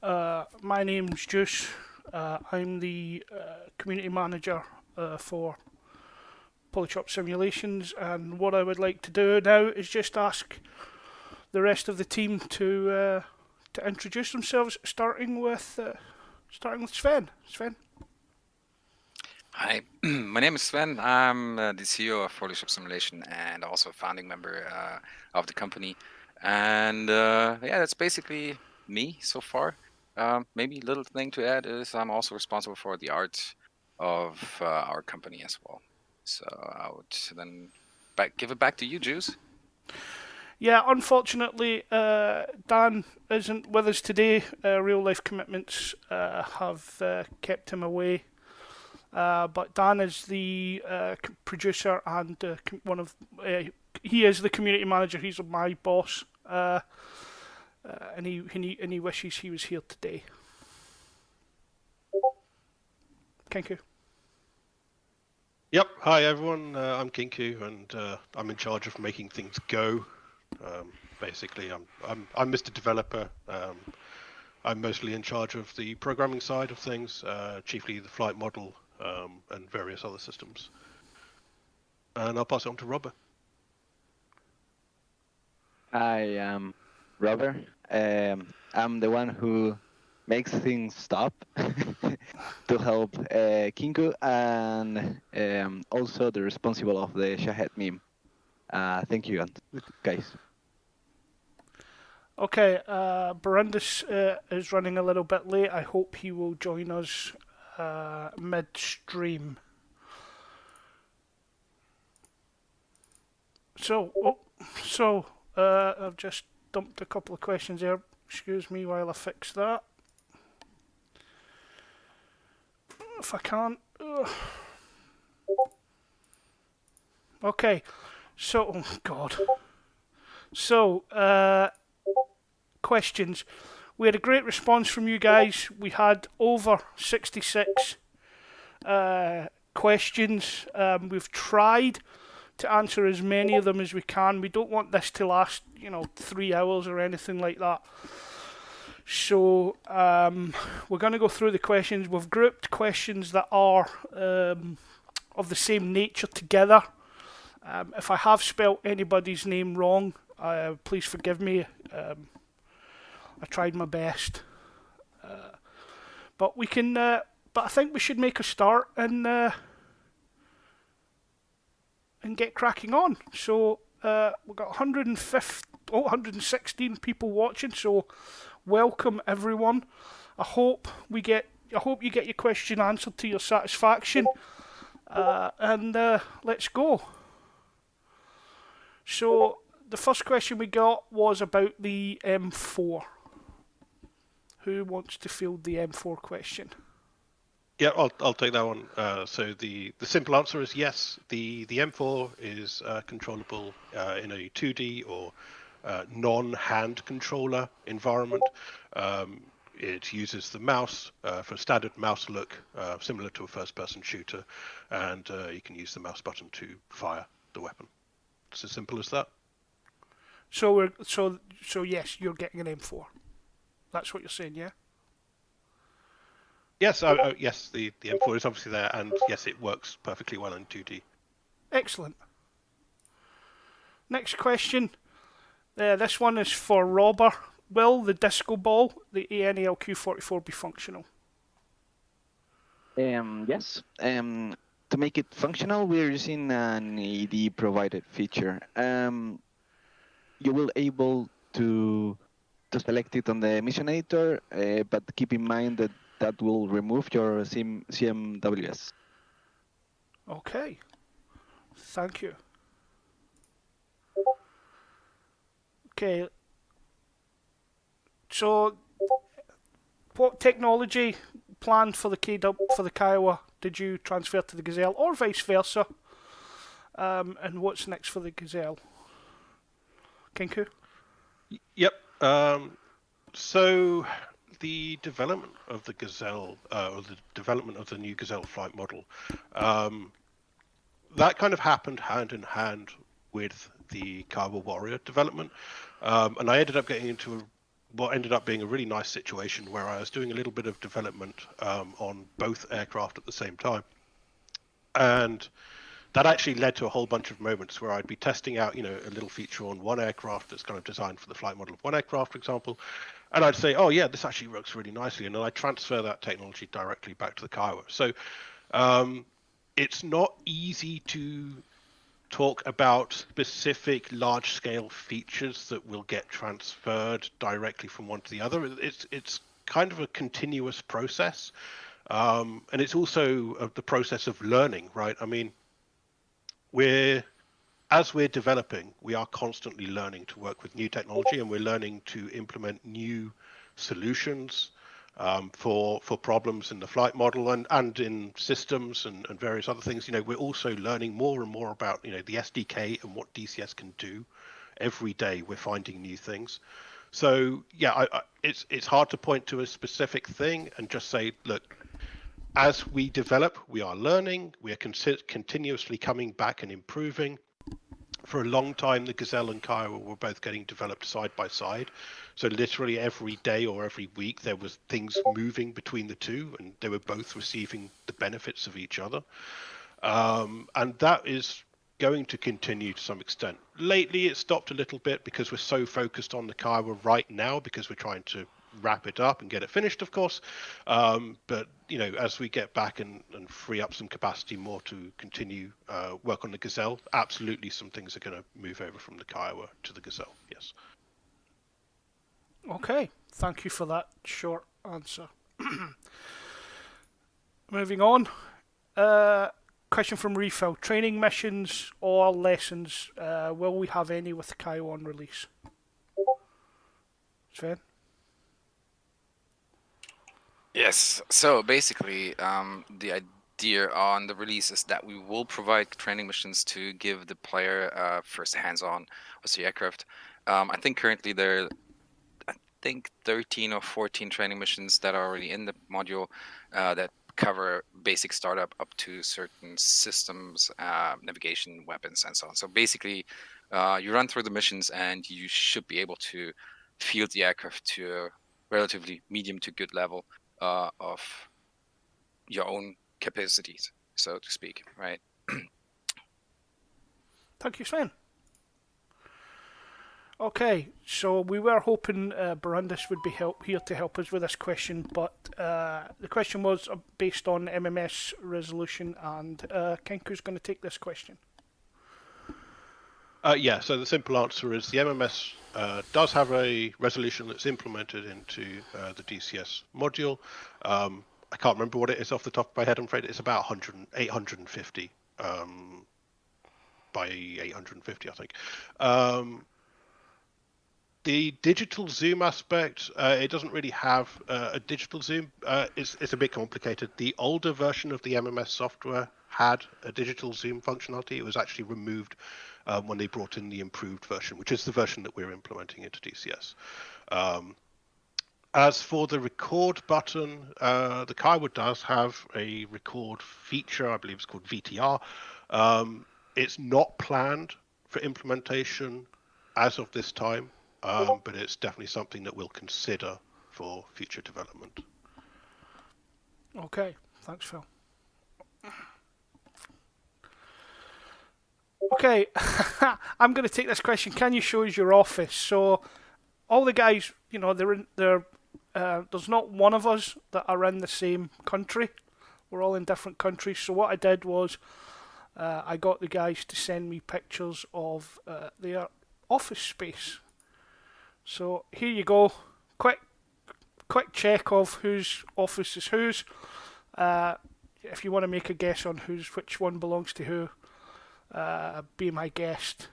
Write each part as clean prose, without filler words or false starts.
My name's Juice. I'm the community manager for Polychop Simulations, and what I would like to do now is just ask the rest of the team to introduce themselves, starting with Sven. Sven. Hi, my name is Sven. I'm the CEO of Polychop Simulation and also a founding member of the company. And yeah, that's basically me so far. Maybe a little thing to add is I'm also responsible for the art of our company as well. So I would then give it back to you, Juice. Yeah, unfortunately, Dan isn't with us today. Real life commitments have kept him away. But Dan is the producer and one of he is the community manager. He's my boss, and he wishes he was here today. Kinku. Yep. Hi everyone. I'm Kinku, and I'm in charge of making things go. Basically, I'm Mr. Developer. I'm mostly in charge of the programming side of things, chiefly the flight model and various other systems. And I'll pass it on to Robert. I am Robert. I'm the one who makes things stop to help Kinku, and also the responsible of the Shahed meme. Thank you, guys. Okay, Barundus is running a little bit late. I hope he will join us midstream. So I've just dumped a couple of questions there. Excuse me while I fix that. If I can't. Okay, so, oh God. So, questions. We had a great response from you guys. We had over 66 questions. We've tried to answer as many of them as we can. We don't want this to last, 3 hours or anything like that. So we're going to go through the questions. We've grouped questions that are of the same nature together. If I have spelt anybody's name wrong, please forgive me. I tried my best. But we can. But I think we should make a start and get cracking on. So we've got 116 people watching. So welcome everyone. I hope you get your question answered to your satisfaction. And let's go. So the first question we got was about the M4. Who wants to field the M4 question? Yeah, I'll take that one. So the simple answer is yes. The M4 is controllable in a 2D or non-hand controller environment. It uses the mouse for a standard mouse look, similar to a first-person shooter, and you can use the mouse button to fire the weapon. It's as simple as that. So yes, you're getting an M4. That's what you're saying, yeah? Yes, yes. The M4 is obviously there, and yes, it works perfectly well in 2D. Excellent. Next question. This one is for Robert. Will the disco ball, the ANALQ-44, be functional? Yes. To make it functional, we're using an AD provided feature. You will able to select it on the mission editor, but keep in mind that will remove your CMWS. Okay. Thank you. Okay. So, what technology planned for the Kiowa did you transfer to the Gazelle, or vice versa? And what's next for the Gazelle? Kinku? Yep. So the development of the Gazelle, or the development of the new Gazelle flight model, that kind of happened hand in hand with the Kiowa Warrior development, and I ended up getting into what ended up being a really nice situation where I was doing a little bit of development on both aircraft at the same time. And that actually led to a whole bunch of moments where I'd be testing out, a little feature on one aircraft that's kind of designed for the flight model of one aircraft, for example. And I'd say, oh, yeah, this actually works really nicely. And then I transfer that technology directly back to the Kiowa. So it's not easy to talk about specific large-scale features that will get transferred directly from one to the other. It's kind of a continuous process. And it's also the process of learning, right? I mean, as we're developing, we are constantly learning to work with new technology, and we're learning to implement new solutions for problems in the flight model and in systems and various other things. We're also learning more and more about the SDK and what DCS can do. Every day we're finding new things. So yeah, it's hard to point to a specific thing and just say, look, as we develop, we are learning, we are continuously coming back and improving. For a long time, the Gazelle and Kiowa were both getting developed side by side. So literally every day or every week, there was things moving between the two, and they were both receiving the benefits of each other. And that is going to continue to some extent. Lately, it stopped a little bit because we're so focused on the Kiowa right now, because we're trying to wrap it up and get it finished, of course. But as we get back and free up some capacity more to continue work on the Gazelle, absolutely some things are going to move over from the Kiowa to the Gazelle. Yes. Okay, thank you for that short answer. Moving on. Question from Refill. Training missions or lessons, will we have any with Kiowa on release? Sven? Yes. So basically, the idea on the release is that we will provide training missions to give the player first hands-on with the aircraft. I think currently there are 13 or 14 training missions that are already in the module that cover basic startup up to certain systems, navigation, weapons, and so on. So basically, you run through the missions and you should be able to field the aircraft to a relatively medium to good level of your own capacities, so to speak, right? Thank you, Sven. Okay, so we were hoping Barundus would be here to help us with this question, but the question was based on MMS resolution, and Kenku's going to take this question. Yeah, so the simple answer is the MMS does have a resolution that's implemented into the DCS module. I can't remember what it is off the top of my head, I'm afraid. It's about 850 by 850, I think. The digital zoom aspect, it doesn't really have a digital zoom. It's a bit complicated. The older version of the MMS software had a digital zoom functionality. It was actually removed when they brought in the improved version, which is the version that we're implementing into DCS. As for the record button, the Kiowa does have a record feature. I believe it's called VTR. It's not planned for implementation as of this time, but it's definitely something that we'll consider for future development. Okay, thanks, Phil. Okay, I'm going to take this question. Can you show us your office? So, all the guys, there's not one of us that are in the same country. We're all in different countries. So what I did was, I got the guys to send me pictures of their office space. So here you go. Quick check of whose office is whose. If you want to make a guess on which one belongs to who, be my guest.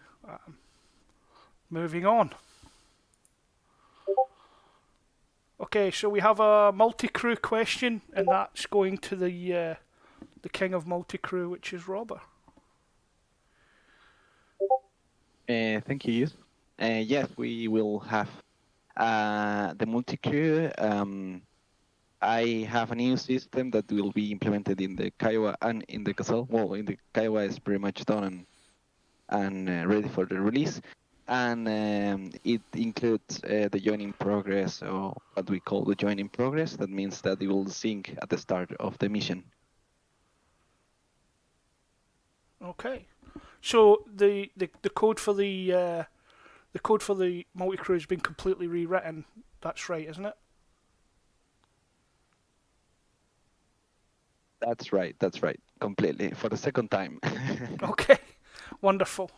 Moving on. Okay, so we have a multi-crew question, and that's going to the king of multi-crew, which is Robert. Thank you, Yus. Yes, we will have the multi-crew. I have a new system that will be implemented in the Kiowa and in the Gazelle. Well, in the Kiowa is pretty much done and ready for the release. And it includes the join in progress, or what we call the join in progress. That means that it will sync at the start of the mission. Okay. So the code for the multi-crew has been completely rewritten. That's right, isn't it? That's right. Completely. For the second time. Okay. Wonderful.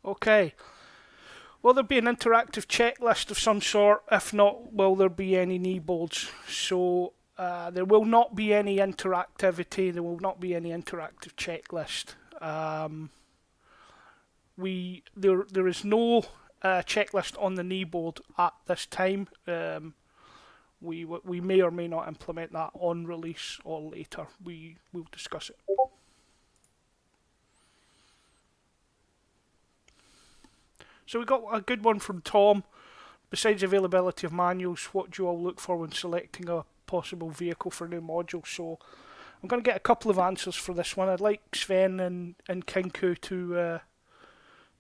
Okay. Will there be an interactive checklist of some sort? If not, will there be any knee bolts? So there will not be any interactivity. There will not be any interactive checklist. There is no checklist on the knee board at this time. We may or may not implement that on release or later. We will discuss it. So we got a good one from Tom. Besides availability of manuals, what do you all look for when selecting a possible vehicle for new modules? So I'm going to get a couple of answers for this one. I'd like Sven and Kinku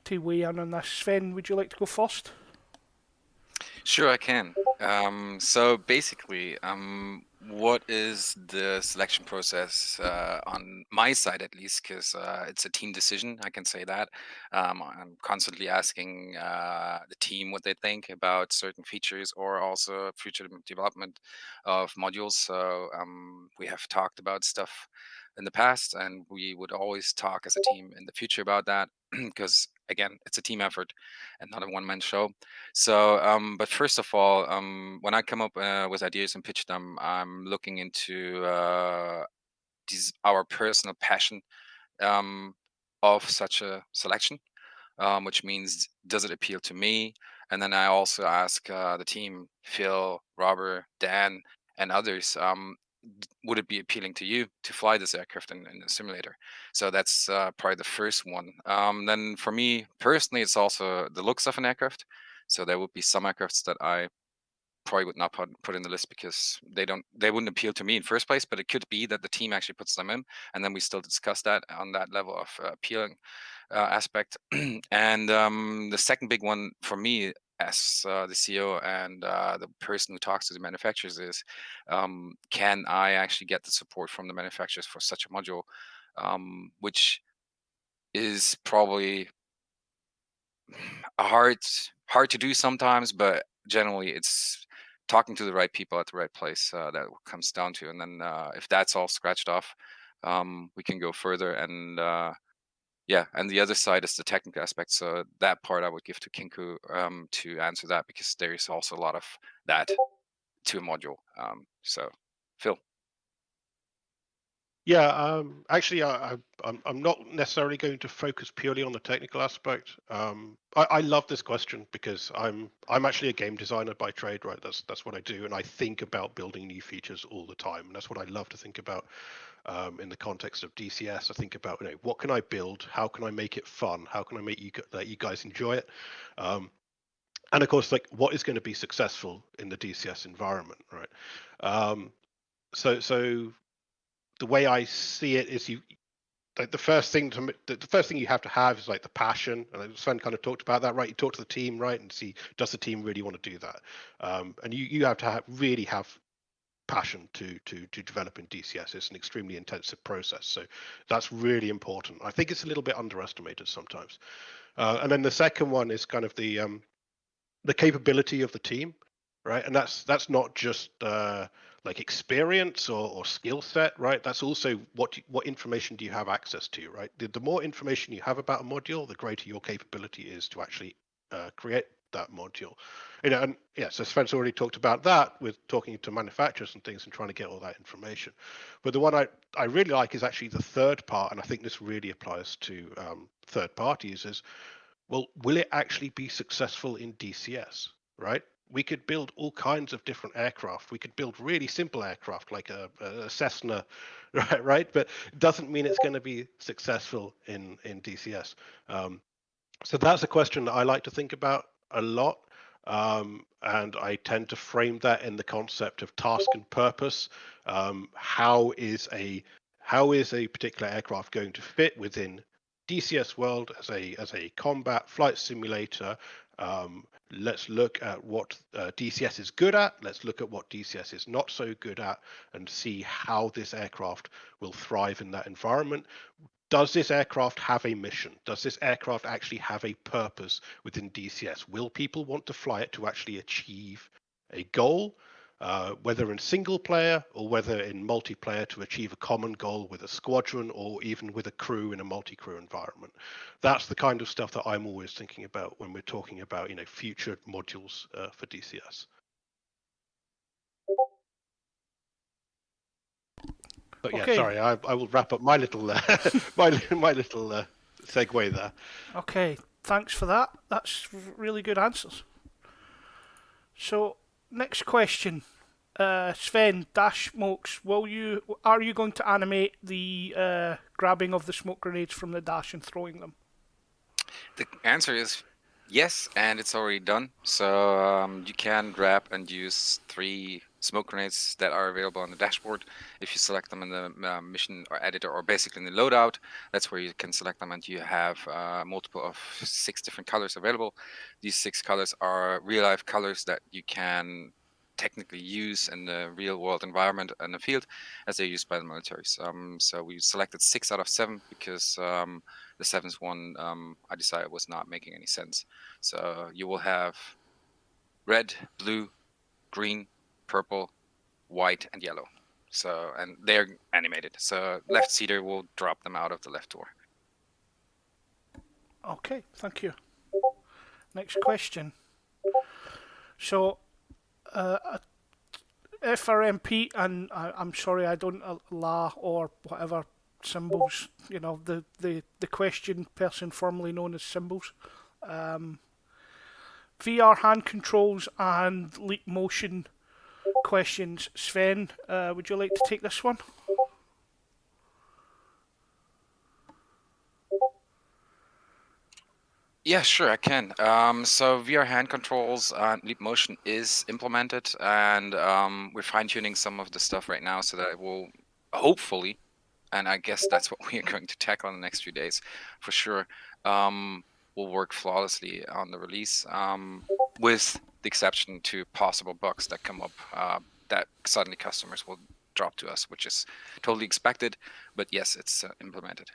to weigh in on this. Sven, would you like to go first? Sure, I can. So basically, what is the selection process on my side, at least, because it's a team decision, I can say that. I'm constantly asking the team what they think about certain features or also future development of modules. So we have talked about stuff in the past, and we would always talk as a team in the future about that, because again, it's a team effort and not a one-man show. So, but first of all, when I come up with ideas and pitch them, I'm looking into our personal passion of such a selection, which means does it appeal to me? And then I also ask the team, Phil, Robert, Dan, and others, would it be appealing to you to fly this aircraft in a simulator? So that's probably the first one. Then for me personally, it's also the looks of an aircraft. So there would be some aircrafts that I probably would not put in the list because they wouldn't appeal to me in first place, but it could be that the team actually puts them in, and then we still discuss that on that level of appealing aspect. And the second big one for me as the CEO and the person who talks to the manufacturers is, can I actually get the support from the manufacturers for such a module, which is probably hard to do sometimes, but generally it's talking to the right people at the right place that comes down to. And then if that's all scratched off, we can go further. And yeah, and the other side is the technical aspect. So that part I would give to Kinku to answer that, because there is also a lot of that to a module. So Phil. Yeah, actually, I'm not necessarily going to focus purely on the technical aspect. I love this question because I'm actually a game designer by trade, right? That's what I do, and I think about building new features all the time, and that's what I love to think about. In the context of DCS, I think about, what can I build? How can I make it fun? How can I make let you guys enjoy it? And of course, like, what is going to be successful in the DCS environment, right? So the way I see it is, like, the first thing you have to have is like the passion, and Sven kind of talked about that, right? You talk to the team, right, and see, does the team really want to do that? And you have to really have passion to develop in DCS. It's an extremely intensive process, so that's really important. I think it's a little bit underestimated sometimes. And then the second one is kind of the capability of the team, right? And that's not just like experience or skill set, right? That's also what information do you have access to, right? The more information you have about a module, the greater your capability is to actually create that module. And yeah, so Sven's already talked about that with talking to manufacturers and things and trying to get all that information. But the one I really like is actually the third part, and I think this really applies to third parties, is, well, will it actually be successful in DCS, right? We could build all kinds of different aircraft. We could build really simple aircraft like a Cessna, right? But it doesn't mean it's going to be successful in DCS. So that's a question that I like to think about a lot. And I tend to frame that in the concept of task and purpose. How is a particular aircraft going to fit within DCS world as a combat flight simulator. Let's look at what DCS is good at. Let's look at what DCS is not so good at, and see how this aircraft will thrive in that environment. Does this aircraft have a mission? Does this aircraft actually have a purpose within DCS? Will people want to fly it to actually achieve a goal, whether in single player or whether in multiplayer to achieve a common goal with a squadron or even with a crew in a multi-crew environment? That's the kind of stuff that I'm always thinking about when we're talking about, future modules for DCS. But yeah, Okay. sorry, I will wrap up my little my little segue there. Okay, thanks for that. That's really good answers. So, next question. Sven, Dash Smokes, are you going to animate the grabbing of the smoke grenades from the Dash and throwing them? The answer is yes, and it's already done. So you can grab and use 3 smoke grenades that are available on the dashboard. If you select them in the mission or editor, or basically in the loadout, that's where you can select them, and you have multiple of 6 different colors available. These 6 colors are real life colors that you can technically use in the real world environment in the field as they're used by the militaries. So we selected 6 out of 7 because the 7th one I decided was not making any sense. So you will have red, blue, green, purple, white, and yellow. So, and they're animated. So left seater will drop them out of the left door. Okay, thank you. Next question. So, FRMP, and I'm sorry I don't allow or whatever symbols, the question person formerly known as symbols. VR hand controls and leap motion questions. Sven, would you like to take this one? Yeah, sure, I can. So VR hand controls and leap motion is implemented, and we're fine-tuning some of the stuff right now so that it will hopefully, and I guess that's what we are going to tackle in the next few days for sure, will work flawlessly on the release, with the exception to possible bugs that come up that suddenly customers will drop to us, which is totally expected, but yes, it's implemented.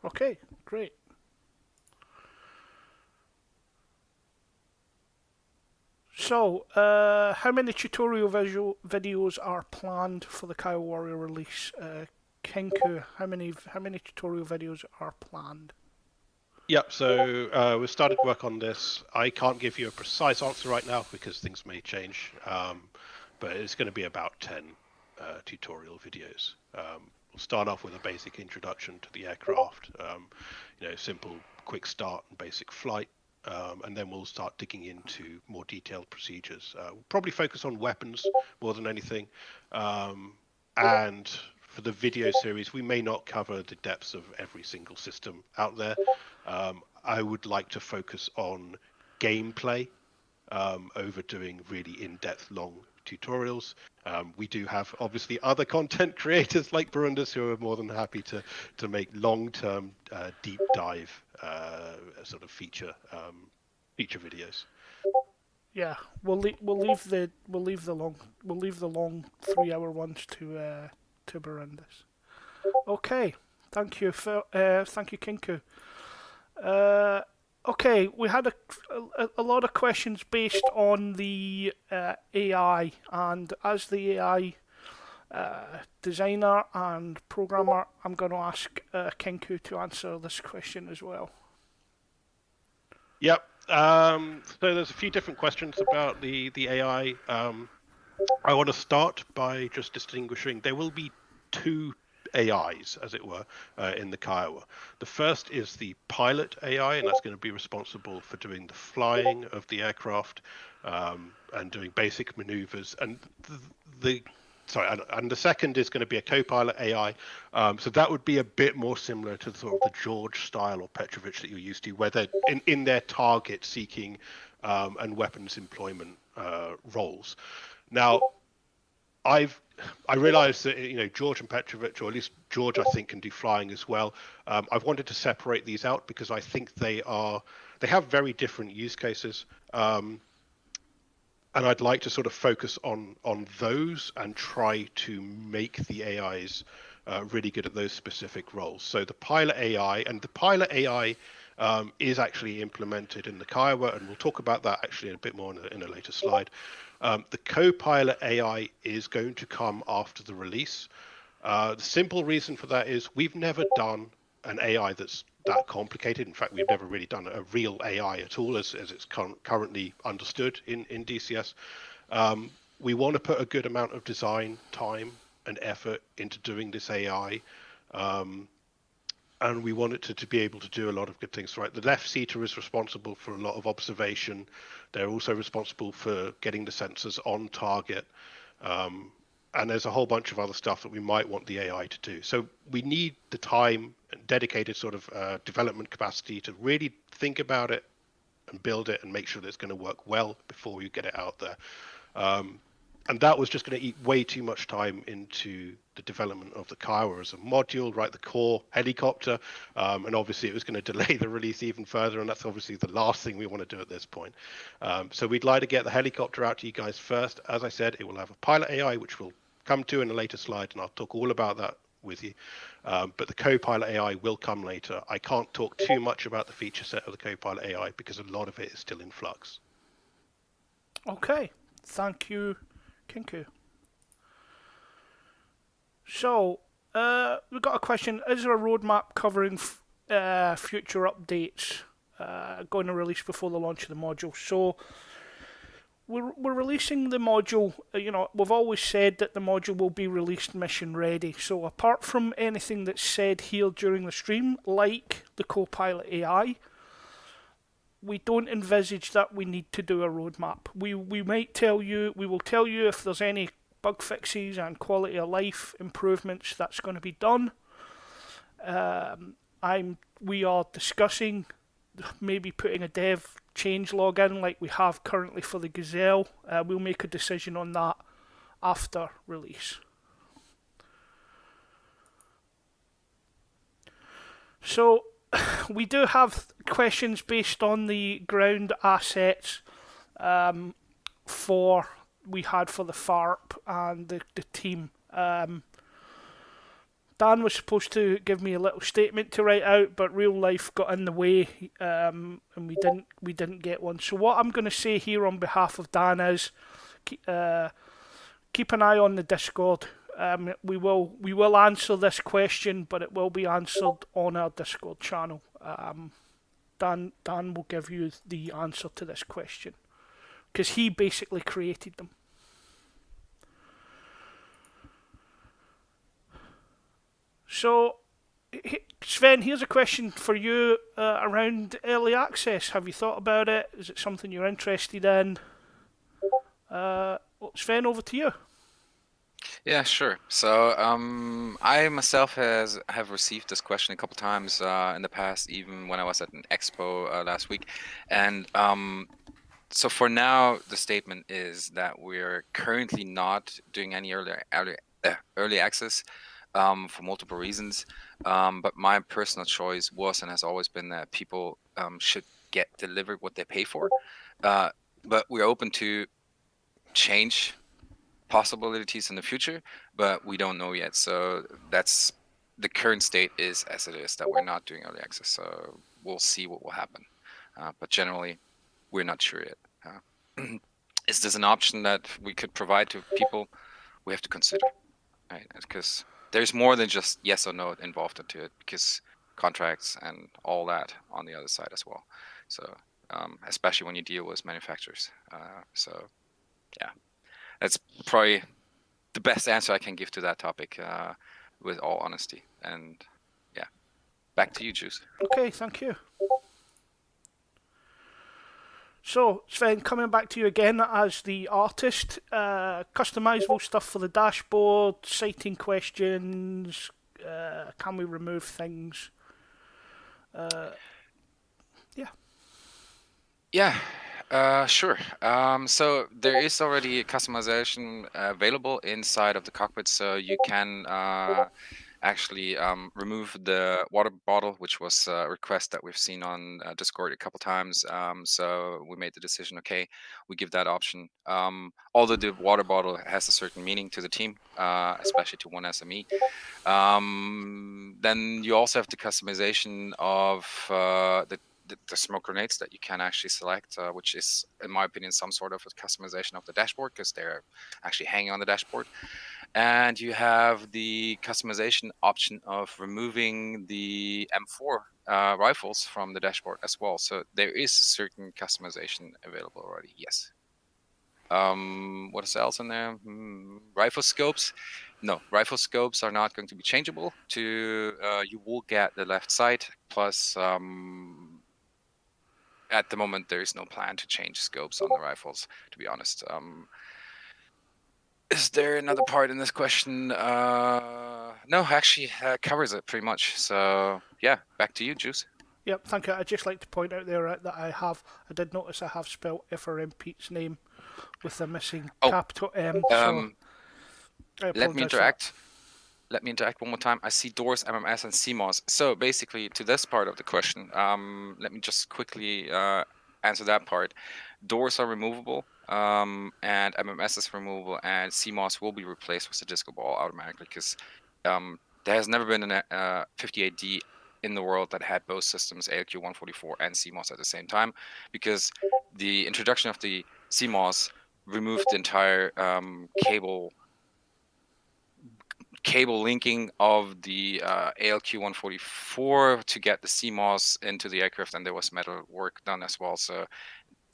Okay, great. So, how many tutorial videos are planned for the Kiowa Warrior release? Kinku, how many tutorial videos are planned? Yep, so we've started work on this. I can't give you a precise answer right now because things may change, but it's going to be about 10 tutorial videos. We'll start off with a basic introduction to the aircraft, simple quick start and basic flight, and then we'll start digging into more detailed procedures. We'll probably focus on weapons more than anything, and for the video series, we may not cover the depths of every single system out there. I would like to focus on gameplay over doing really in-depth long tutorials. We do have obviously other content creators like Barundus who are more than happy to make long-term deep dive sort of feature videos. Yeah, we'll leave the long 3-hour ones to Barundus. Okay, thank you Kinku. Okay, we had a lot of questions based on the AI, and as the AI designer and programmer, I'm going to ask Kinku to answer this question as well. Yep. So there's a few different questions about the AI. I want to start by just distinguishing. There will be 2 AIs, as it were, in the Kiowa. The first is the pilot AI, and that's going to be responsible for doing the flying of the aircraft and doing basic maneuvers. And and the second is going to be a co-pilot AI. So that would be a bit more similar to sort of the George style or Petrovich that you're used to, where they're in their target seeking and weapons employment roles. Now, I realise that George and Petrovich, or at least George, I think, can do flying as well. I've wanted to separate these out because I think they have very different use cases, and I'd like to sort of focus on those and try to make the AIs really good at those specific roles. So the pilot AI is actually implemented in the Kiowa, and we'll talk about that actually a bit more in a later slide. The co-pilot AI is going to come after the release. The simple reason for that is we've never done an AI that's that complicated. In fact, we've never really done a real AI at all as it's currently understood in DCS. We want to put a good amount of design time and effort into doing this AI. And we want it to be able to do a lot of good things, right? The left seater is responsible for a lot of observation. They're also responsible for getting the sensors on target. And there's a whole bunch of other stuff that we might want the AI to do. So we need the time and dedicated sort of development capacity to really think about it and build it and make sure that it's going to work well before we get it out there. And that was just going to eat way too much time into the development of the Kiowa as a module, right? The core helicopter. And obviously it was going to delay the release even further. And that's obviously the last thing we want to do at this point. So we'd like to get the helicopter out to you guys first. As I said, it will have a pilot AI, which we'll come to in a later slide. And I'll talk all about that with you. But the co-pilot AI will come later. I can't talk too much about the feature set of the co-pilot AI because a lot of it is still in flux. Okay, thank you, Kinku. So, we've got a question. Is there a roadmap covering future updates going to release before the launch of the module? So, we're releasing the module, we've always said that the module will be released mission ready. So, apart from anything that's said here during the stream, like the Copilot AI, we don't envisage that we need to do a roadmap. We will tell you if there's any bug fixes and quality of life improvements that's going to be done. We are discussing maybe putting a dev change log in like we have currently for the Gazelle. We'll make a decision on that after release. So we do have questions based on the ground assets we had for the FARP and the team. Dan was supposed to give me a little statement to write out, but real life got in the way, and we didn't get one. So what I'm going to say here on behalf of Dan is, keep an eye on the Discord. We will answer this question, but it will be answered on our Discord channel. Dan will give you the answer to this question because he basically created them. So, Sven, here's a question for you around early access. Have you thought about it? Is it something you're interested in? Sven, over to you. Yeah, sure. So I myself have received this question a couple times in the past, even when I was at an expo last week. And so for now, the statement is that we're currently not doing any early access for multiple reasons. But my personal choice was and has always been that people should get delivered what they pay for. But we're open to change possibilities in the future, but we don't know yet. So that's the current state is as it is, that we're not doing early access. So we'll see what will happen. But generally, we're not sure yet. Is this an option that we could provide to people? We have to consider, right? Because there's more than just yes or no involved into it, because contracts and all that on the other side as well. So especially when you deal with manufacturers. So yeah, that's probably the best answer I can give to that topic, with all honesty. And yeah, back to you, Juice. Okay, thank you. So, Sven, coming back to you again as the artist, customizable stuff for the dashboard, citing questions, can we remove things? Yeah. Yeah. Sure. So there is already customization available inside of the cockpit, so you can actually remove the water bottle, which was a request that we've seen on Discord a couple times. So we made the decision, okay, we give that option. Although the water bottle has a certain meaning to the team, especially to one SME. Then you also have the customization of the smoke grenades that you can actually select, which is, in my opinion, some sort of a customization of the dashboard because they're actually hanging on the dashboard. And you have the customization option of removing the M4 rifles from the dashboard as well. So there is certain customization available already, yes. What is else in there? Rifle scopes. No, rifle scopes are not going to be changeable. You will get the left sight plus at the moment there is no plan to change scopes on the rifles, to be honest. Is there another part in this question? No, actually covers it pretty much. So yeah, back to you, Juice. Yep, thank you. I'd just like to point out there that I did notice I have spelled FRM Pete's name with the missing capital M. So I let me apologise for that. interact. Let me interact one more time. I see doors, MMS, and CMOS. So basically, to this part of the question, let me just quickly answer that part. Doors are removable, and MMS is removable, and CMOS will be replaced with the disco ball automatically because there has never been a 58D in the world that had both systems, ALQ-144 and CMOS at the same time, because the introduction of the CMOS removed the entire cable linking of the ALQ-144 to get the CMOS into the aircraft, and there was metal work done as well. So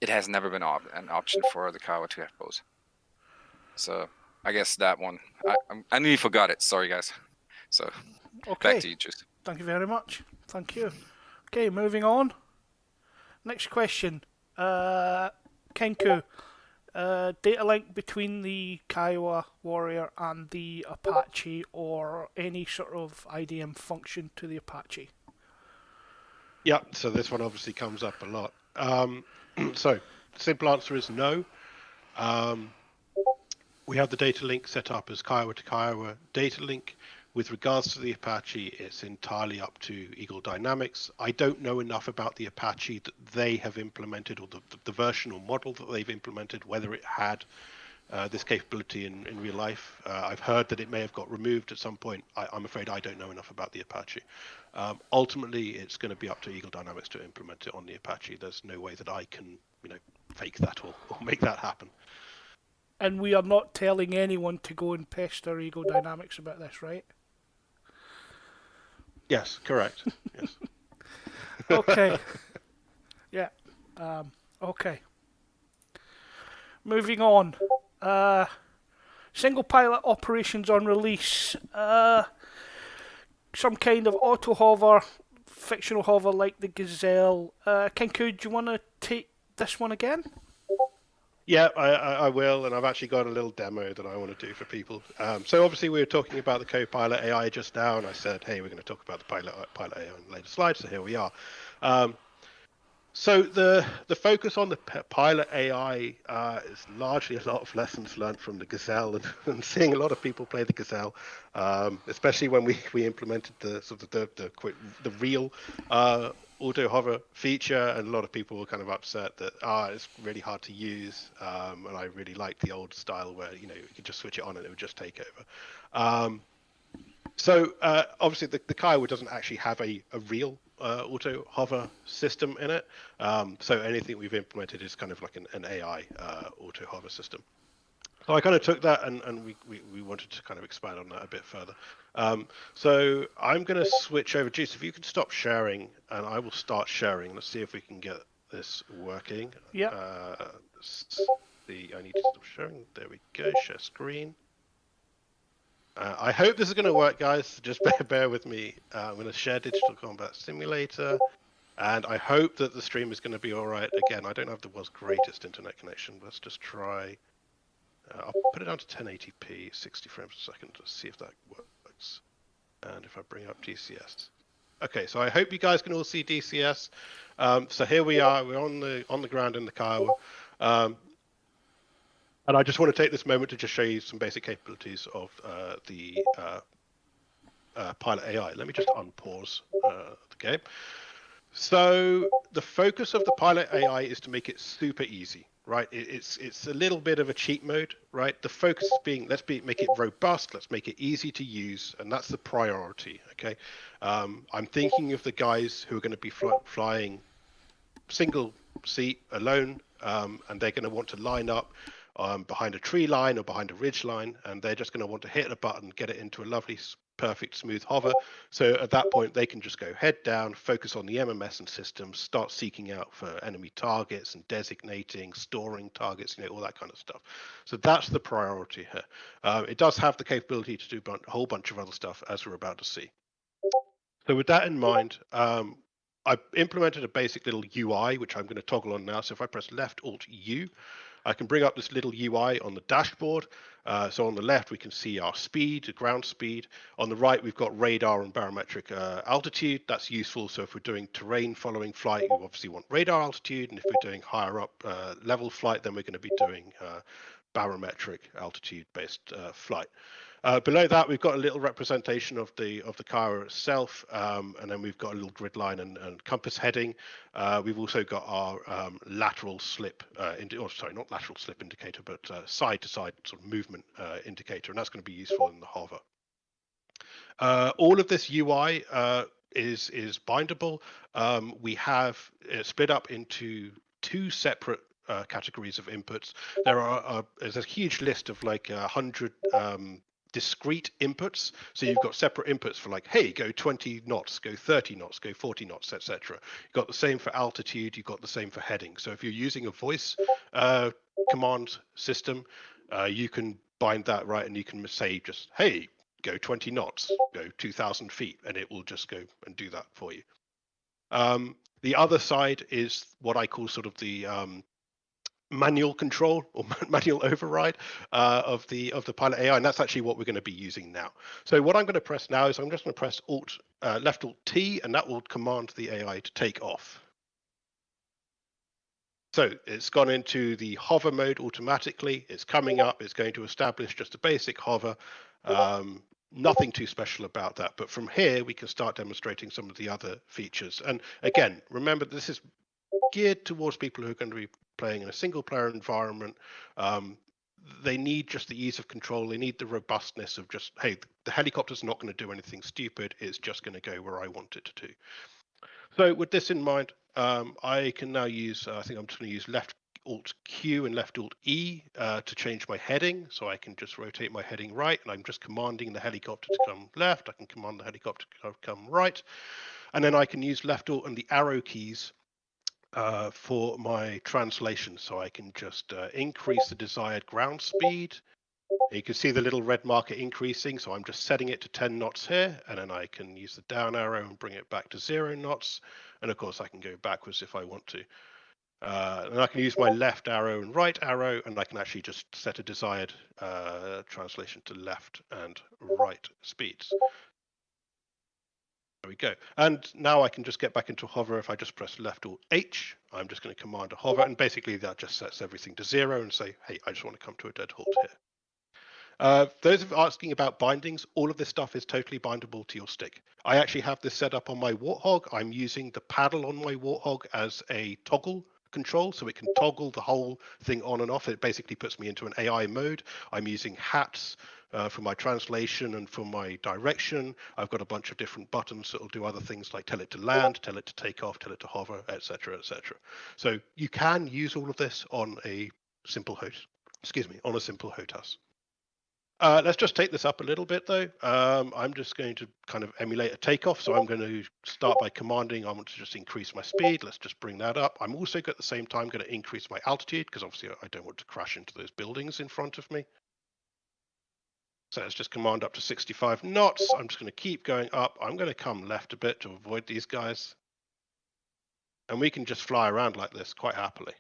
it has never been an option for the Kiowa to have both. So I guess that one, I nearly forgot it. Sorry, guys. So back to you, Juice. Thank you very much. Thank you. Okay, moving on. Next question. Kenku. Data link between the Kiowa Warrior and the Apache, or any sort of IDM function to the Apache? Yeah, so this one obviously comes up a lot. So simple answer is no. We have the data link set up as Kiowa to Kiowa data link. With regards to the Apache, it's entirely up to Eagle Dynamics. I don't know enough about the Apache that they have implemented, or the version or model that they've implemented, whether it had this capability in real life. I've heard that it may have got removed at some point. I'm afraid I don't know enough about the Apache. Ultimately, it's going to be up to Eagle Dynamics to implement it on the Apache. There's no way that I can, fake that or make that happen. And we are not telling anyone to go and pester Eagle Dynamics about this, right? Yes, correct. Yes. Okay. Yeah. Okay. Moving on. Single pilot operations on release. Some kind of auto hover, fictional hover like the Gazelle. Kenku, do you want to take this one again? Yeah, I will, and I've actually got a little demo that I want to do for people. So obviously we were talking about the co-pilot AI just now, and I said, hey, we're going to talk about the pilot AI on later slides, so here we are. So the focus on the pilot AI is largely a lot of lessons learned from the Gazelle, and seeing a lot of people play the Gazelle, especially when we implemented the sort of the real auto hover feature, and a lot of people were kind of upset that it's really hard to use, and I really liked the old style where you could just switch it on and it would just take over. So obviously the Kiowa doesn't actually have a real auto hover system in it. So anything we've implemented is kind of like an AI auto hover system. So I kind of took that and we wanted to kind of expand on that a bit further. So I'm going to switch over. Juice, if you can stop sharing, and I will start sharing. Let's see if we can get this working. Yeah. I need to stop sharing. There we go. Share screen. I hope this is going to work, guys. Just bear with me. I'm going to share Digital Combat Simulator, and I hope that the stream is going to be all right. Again, I don't have the world's greatest internet connection. Let's just try. I'll put it down to 1080p, 60 frames per second, to see if that works. And if I bring up DCS. Okay, so I hope you guys can all see DCS. So here we are. We're on the ground in the Kiowa. And I just want to take this moment to just show you some basic capabilities of the pilot AI. Let me just unpause the game. So the focus of the pilot AI is to make it super easy, right? It's a little bit of a cheat mode, right? The focus being make it robust, let's make it easy to use, and that's the priority. Okay, I'm thinking of the guys who are going to be flying single seat alone, and they're going to want to line up behind a tree line or behind a ridge line, and they're just going to want to hit a button, get it into a lovely, perfect, smooth hover. So at that point, they can just go head down, focus on the MMS and systems, start seeking out for enemy targets and designating, storing targets, all that kind of stuff. So that's the priority here. It does have the capability to do a whole bunch of other stuff, as we're about to see. So with that in mind, I've implemented a basic little UI, which I'm going to toggle on now. So if I press left Alt U, I can bring up this little UI on the dashboard. So on the left, we can see our speed, the ground speed. On the right, we've got radar and barometric altitude. That's useful. So if we're doing terrain following flight, you obviously want radar altitude. And if we're doing higher up level flight, then we're going to be doing barometric altitude based flight. Below that, we've got a little representation of the Kiowa itself, and then we've got a little grid line and compass heading. We've also got our lateral slip, not lateral slip indicator, but side-to-side sort of movement indicator, and that's going to be useful in the hover. All of this UI is bindable. We have it split up into two separate categories of inputs. There's a huge list of like 100 discrete inputs. So you've got separate inputs for like, hey, go 20 knots, go 30 knots, go 40 knots, etc. You've got the same for altitude, you've got the same for heading. So if you're using a voice command system, you can bind that right, and you can say just, hey, go 20 knots, go 2,000 feet, and it will just go and do that for you. The other side is what I call sort of the manual control or manual override of the pilot AI, and that's actually what we're going to be using now. So what I'm going to press now is I'm just going to press left Alt T, and that will command the AI to take off. So it's gone into the hover mode automatically. It's coming up. It's going to establish just a basic hover. Nothing too special about that. But from here, we can start demonstrating some of the other features. And again, remember, this is geared towards people who are going to be playing in a single player environment. They need just the ease of control. They need the robustness of just, hey, the helicopter's not going to do anything stupid. It's just going to go where I want it to. So with this in mind, I can now use, I think I'm just going to use left Alt Q and left Alt E to change my heading. So I can just rotate my heading right, and I'm just commanding the helicopter to come left. I can command the helicopter to come right. And then I can use left Alt and the arrow keys for my translation. So I can just increase the desired ground speed. You can see the little red marker increasing, so I'm just setting it to 10 knots here, and then I can use the down arrow and bring it back to 0 knots, and of course I can go backwards if I want to. And I can use my left arrow and right arrow, and I can actually just set a desired translation to left and right speeds. There we go. And now I can just get back into hover. If I just press left or H, I'm just going to command a hover, and basically that just sets everything to 0 and say, hey, I just want to come to a dead halt here. Those asking about bindings, all of this stuff is totally bindable to your stick. I actually have this set up on my Warthog. I'm using the paddle on my Warthog as a toggle control, so it can toggle the whole thing on and off. It basically puts me into an AI mode. I'm using hats for my translation and for my direction. I've got a bunch of different buttons that will do other things like tell it to land, tell it to take off, tell it to hover, etc., etc. So you can use all of this on a simple host. On a simple HOTAS. Let's just take this up a little bit, though. I'm just going to kind of emulate a takeoff. So I'm going to start by commanding. I want to just increase my speed. Let's just bring that up. I'm also at the same time going to increase my altitude because obviously I don't want to crash into those buildings in front of me. So let's just command up to 65 knots. I'm just going to keep going up. I'm going to come left a bit to avoid these guys. And we can just fly around like this quite happily.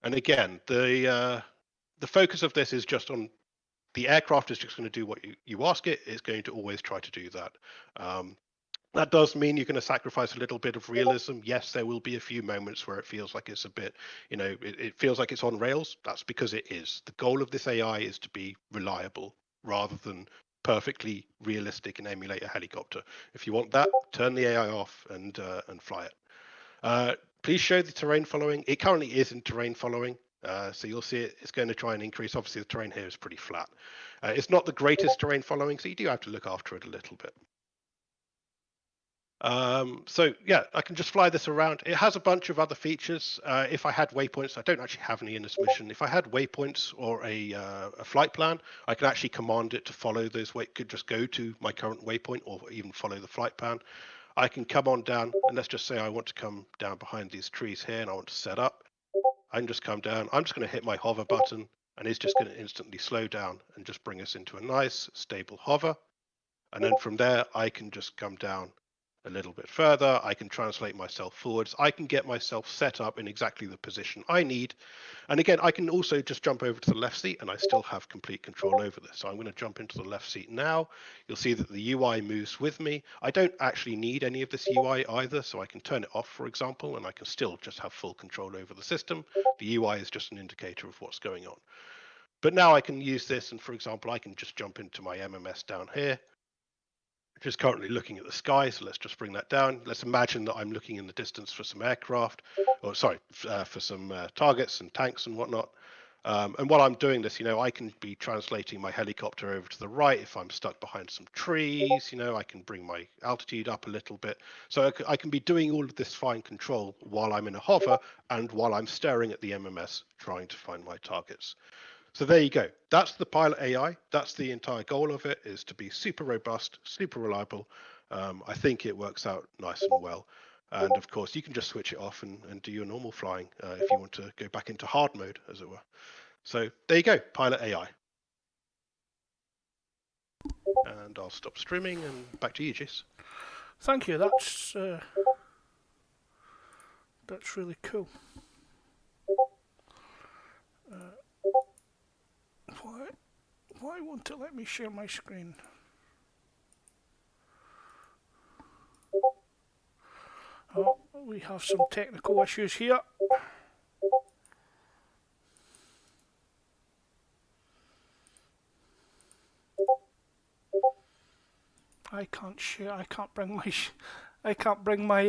And again, the focus of this is just on the aircraft is just going to do what you ask it. It's going to always try to do that. That does mean you're going to sacrifice a little bit of realism. Yes, there will be a few moments where it feels like it's a bit, it feels like it's on rails. That's because it is. The goal of this AI is to be reliable rather than perfectly realistic and emulate a helicopter. If you want that, turn the AI off and fly it. Please show the terrain following. It currently is in terrain following. So you'll see it's going to try and increase. Obviously, the terrain here is pretty flat. It's not the greatest terrain following, so you do have to look after it a little bit. So yeah, I can just fly this around. It has a bunch of other features. If I had waypoints, I don't actually have any in this mission. If I had waypoints or a flight plan, I could actually command it to follow those. Could just go to my current waypoint or even follow the flight plan. I can come on down, and let's just say I want to come down behind these trees here, and I want to set up. I can just come down. I'm just going to hit my hover button, and it's just going to instantly slow down and just bring us into a nice, stable hover. And then from there, I can just come down a little bit further. I can translate myself forwards. I can get myself set up in exactly the position I need. And again, I can also just jump over to the left seat and I still have complete control over this. So I'm going to jump into the left seat now. You'll see that the UI moves with me. I don't actually need any of this UI either, so I can turn it off, for example, and I can still just have full control over the system. The UI is just an indicator of what's going on. But now I can use this, and for example, I can just jump into my MMS down here, which is currently looking at the sky. So let's just bring that down. Let's imagine that I'm looking in the distance for some aircraft, or sorry, for some targets and tanks and whatnot. And while I'm doing this, I can be translating my helicopter over to the right if I'm stuck behind some trees. I can bring my altitude up a little bit. So I can be doing all of this fine control while I'm in a hover and while I'm staring at the MMS trying to find my targets. So there you go. That's the pilot AI. That's the entire goal of it, is to be super robust, super reliable. I think it works out nice and well. And of course, you can just switch it off and do your normal flying if you want to go back into hard mode, as it were. So there you go, pilot AI. And I'll stop streaming and back to you, Jace. Thank you. That's really cool. Why won't it let me share my screen? Oh, we have some technical issues here. I can't share. I can't bring my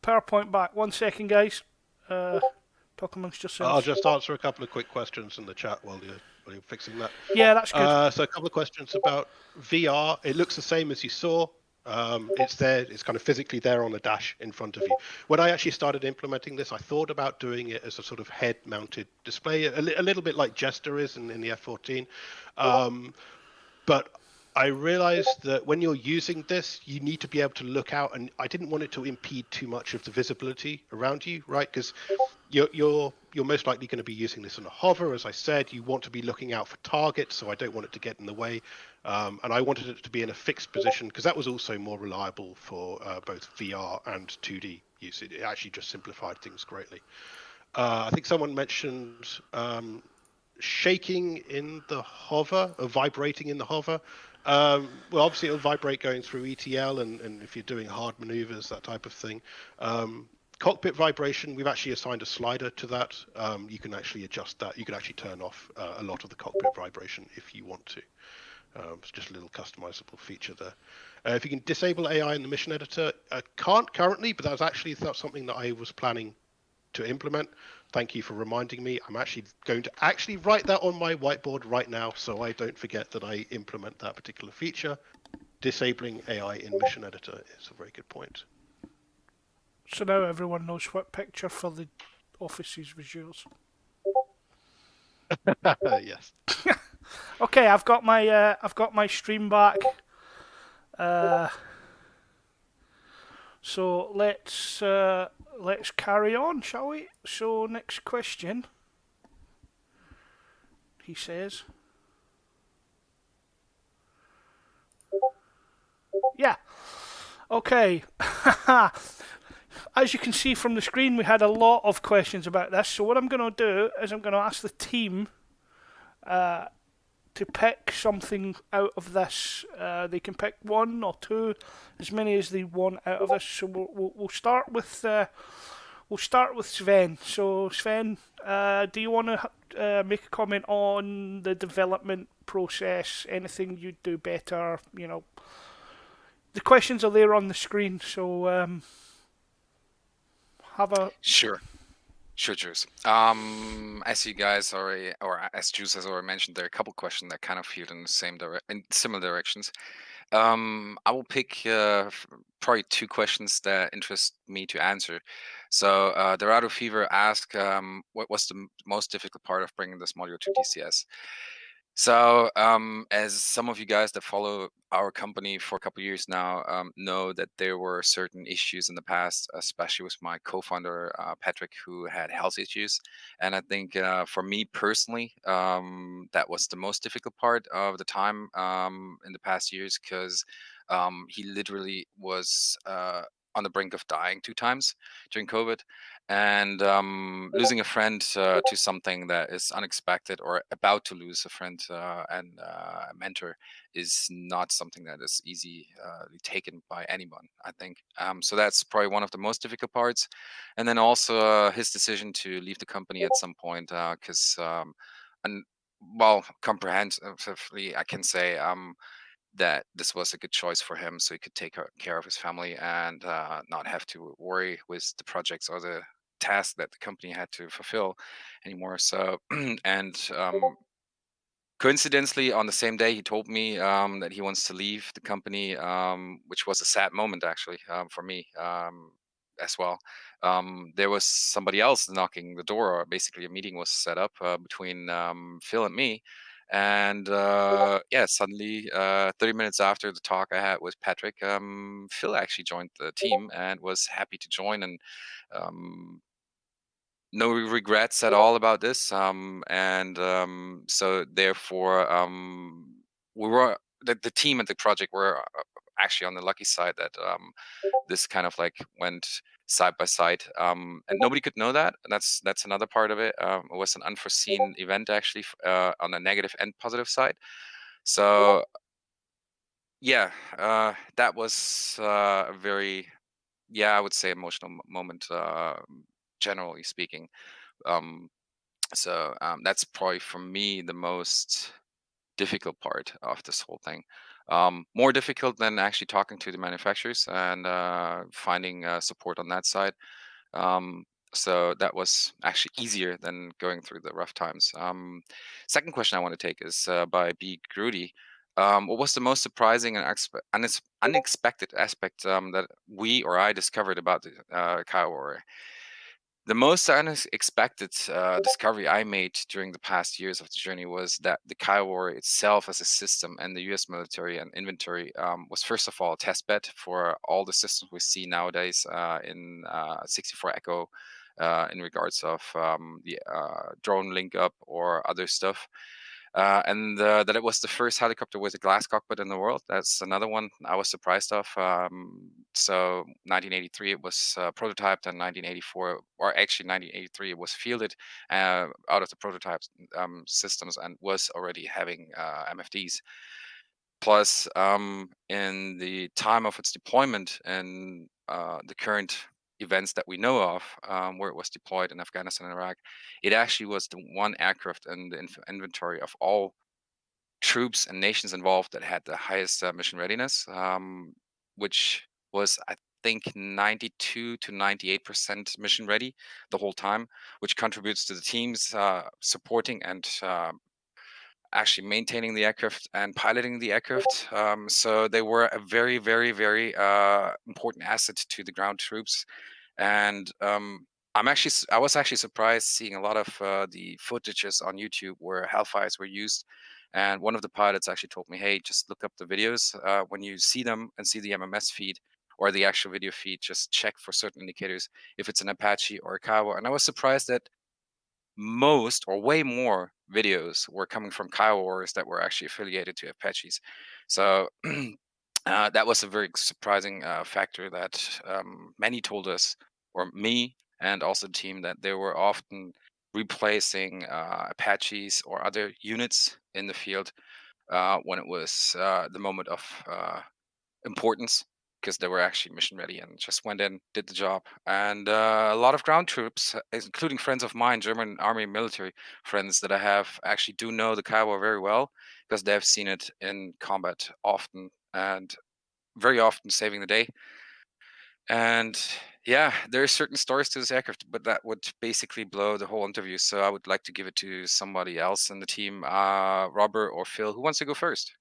PowerPoint back. 1 second, guys. Talk amongst yourselves. I'll just answer a couple of quick questions in the chat while you're fixing that. Yeah, that's good. So a couple of questions about VR. It looks the same as you saw. It's there. It's kind of physically there on the dash in front of you. When I actually started implementing this, I thought about doing it as a sort of head-mounted display, a little bit like Jester is in the F-14. But I realized that when you're using this, you need to be able to look out, and I didn't want it to impede too much of the visibility around you, right? Because you're most likely going to be using this on a hover. As I said, you want to be looking out for targets, so I don't want it to get in the way. And I wanted it to be in a fixed position because that was also more reliable for both VR and 2D use. It actually just simplified things greatly. I think someone mentioned shaking in the hover, or vibrating in the hover. Well, obviously it'll vibrate going through ETL and if you're doing hard maneuvers, that type of thing. Cockpit vibration, we've actually assigned a slider to that. You can actually adjust that. You can actually turn off a lot of the cockpit vibration if you want to. It's just a little customizable feature there. If you can disable AI in the mission editor, can't currently, but that's something that I was planning to implement. Thank you for reminding me. I'm actually going to write that on my whiteboard right now so I don't forget that I implement that particular feature. Disabling AI in mission editor is a very good point. So now everyone knows what picture for the offices was yours. Yes. Okay, I've got my stream back. So let's carry on, shall we? So next question. He says. Yeah. Okay. As you can see from the screen, we had a lot of questions about this. So what I'm going to do is I'm going to ask the team to pick something out of this. They can pick one or two, as many as they want out of this. So we'll start with Sven. So Sven, do you want to make a comment on the development process? Anything you'd do better? You know, the questions are there on the screen. So have a Sure. Sure, Juice. As you guys already, or as Juice has already mentioned, there are a couple questions that kind of feel in the same in similar directions. I will pick probably two questions that interest me to answer. So, Dorado Fever asked, what was the most difficult part of bringing this module to DCS? So, as some of you guys that follow our company for a couple of years now know that there were certain issues in the past, especially with my co-founder Patrick, who had health issues, and I think for me personally, that was the most difficult part of the time in the past years, because he literally was on the brink of dying 2 times during COVID, and losing a friend to something that is unexpected, or about to lose a friend and a mentor, is not something that is easily taken by anyone, I think. So that's probably one of the most difficult parts. And then also his decision to leave the company at some point, because and well, comprehensively I can say that this was a good choice for him, so he could take care of his family and not have to worry with the projects or the tasks that the company had to fulfill anymore. So, and coincidentally, on the same day, he told me that he wants to leave the company, which was a sad moment actually for me as well. There was somebody else knocking the door, or basically a meeting was set up between Phil and me. And yeah, suddenly, 30 minutes after the talk I had with Patrick, Phil actually joined the team and was happy to join, and no regrets at all about this. And so therefore, we were the team and the project were actually on the lucky side that this kind of like went side by side, and nobody could know that. And that's another part of it. It was an unforeseen event actually, on the negative and positive side. So yeah, that was a very, yeah, I would say emotional moment, generally speaking. Um, so that's probably for me the most difficult part of this whole thing. More difficult than actually talking to the manufacturers and finding support on that side. Um, so that was actually easier than going through the rough times. Second question I want to take is by B. Grudy. What was the most surprising and unexpected aspect that we or I discovered about the Kiowa? The most unexpected discovery I made during the past years of the journey was that the Kiowa itself as a system, and the US military and inventory, was first of all a test bed for all the systems we see nowadays in 64 Echo, in regards of the drone link up or other stuff. And that it was the first helicopter with a glass cockpit in the world. That's another one I was surprised of. So 1983 it was prototyped, and 1984, or actually 1983, it was fielded out of the prototype systems and was already having MFDs. Plus, in the time of its deployment and the current events that we know of, where it was deployed in Afghanistan and Iraq, it actually was the one aircraft in the inventory of all troops and nations involved that had the highest mission readiness, which was, I think, 92 to 98% mission ready the whole time, which contributes to the teams supporting and actually maintaining the aircraft and piloting the aircraft. So they were a very, very, very important asset to the ground troops. And I was actually surprised seeing a lot of the footages on YouTube where Hellfires were used. And one of the pilots actually told me, "Hey, just look up the videos. When you see them and see the MMS feed or the actual video feed, just check for certain indicators if it's an Apache or a Kiowa." And I was surprised that most or way more videos were coming from Kiowars that were actually affiliated to Apaches. So that was a very surprising factor that many told us, or me and also the team, that they were often replacing Apaches or other units in the field when it was the moment of importance, because they were actually mission ready and just went in, did the job. And a lot of ground troops, including friends of mine, German army military friends that I have, actually do know the Kiowa very well, because they've seen it in combat often and very often saving the day. And yeah, there are certain stories to this aircraft, but that would basically blow the whole interview. So I would like to give it to somebody else in the team, Robert or Phil. Who wants to go first?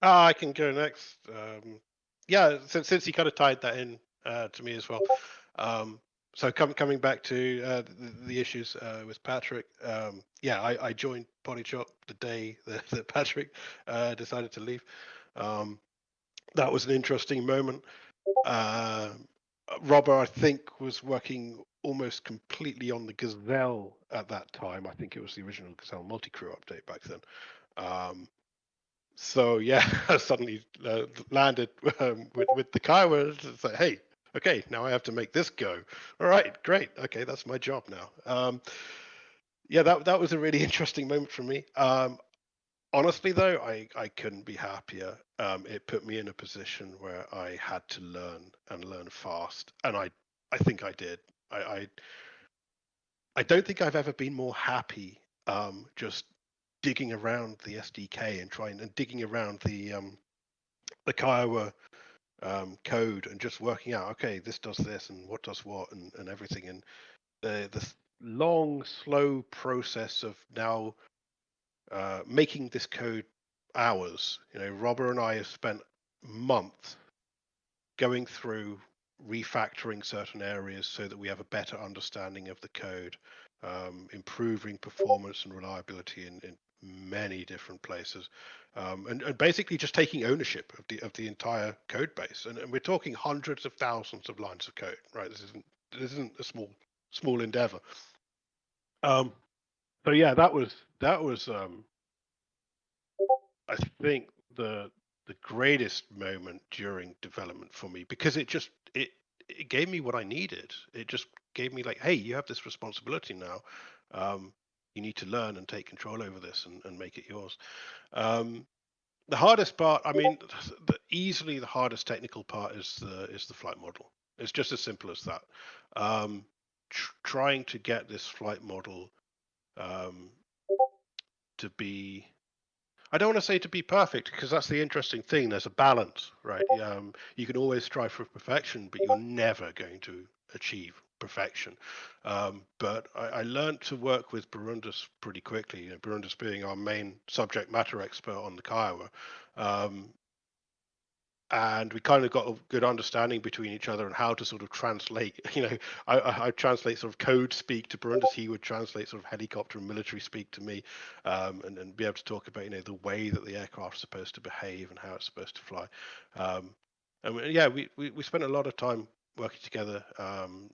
I can go next. Yeah, since he kind of tied that in to me as well. So coming back to the issues with Patrick, yeah, I joined Body Shop the day that Patrick decided to leave. That was an interesting moment. Robert, I think, was working almost completely on the Gazelle at that time. I think it was the original Gazelle multicrew update back then. So yeah, I suddenly landed with the Kiowa. It's like, hey, okay, now I have to make this go. All right, great. Okay, that's my job now. Yeah, that was a really interesting moment for me. Honestly, though, I couldn't be happier. It put me in a position where I had to learn and learn fast, and I think I did. I don't think I've ever been more happy just digging around the SDK and trying and digging around the Kiowa code and just working out, okay, this does this and what does what and everything. And the long, slow process of now making this code ours. You know, Robert and I have spent months going through refactoring certain areas so that we have a better understanding of the code, improving performance and reliability in many different places, and basically just taking ownership of the entire code base. And we're talking hundreds of thousands of lines of code, right? This isn't a small endeavor. So yeah, that was I think the greatest moment during development for me, because it gave me what I needed. It just gave me like, hey, you have this responsibility now. You need to learn and take control over this and make it yours. The hardest part, I mean, easily the hardest technical part is the flight model. It's just as simple as that. Trying to get this flight model um, to be, I don't want to say to be perfect, because that's the interesting thing. There's a balance, right? You can always strive for perfection, but you're never going to achieve perfection. But I learned to work with Barundus pretty quickly. You know, Barundus being our main subject matter expert on the Kiowa. And we kind of got a good understanding between each other and how to sort of translate. You know, I translate sort of code speak to Barundus. He would translate sort of helicopter and military speak to me, and be able to talk about, you know, the way that the aircraft's supposed to behave and how it's supposed to fly. Yeah, we spent a lot of time working together,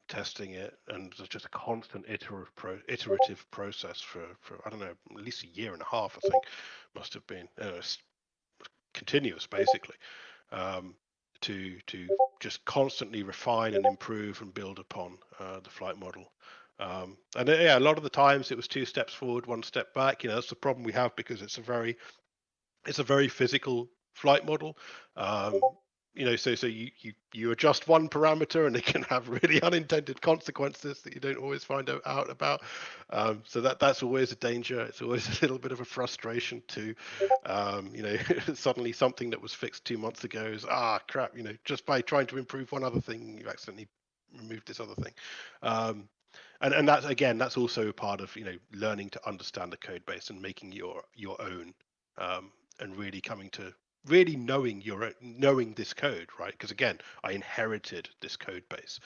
testing it, and it was just a constant iterative process for I don't know, at least a year and a half. I think must have been continuous, basically. To just constantly refine and improve and build upon the flight model. Yeah, a lot of the times it was 2 steps forward, 1 step back. You know, that's the problem we have, because it's a very physical flight model. You know, so you adjust one parameter and it can have really unintended consequences that you don't always find out about. So that's always a danger. It's always a little bit of a frustration too. You know, suddenly something that was fixed 2 months ago is crap. You know, just by trying to improve one other thing, you accidentally removed this other thing. And that's, again, that's also part of, you know, learning to understand the code base and making your own, and really coming to knowing this code, right? Because again, I inherited this code base.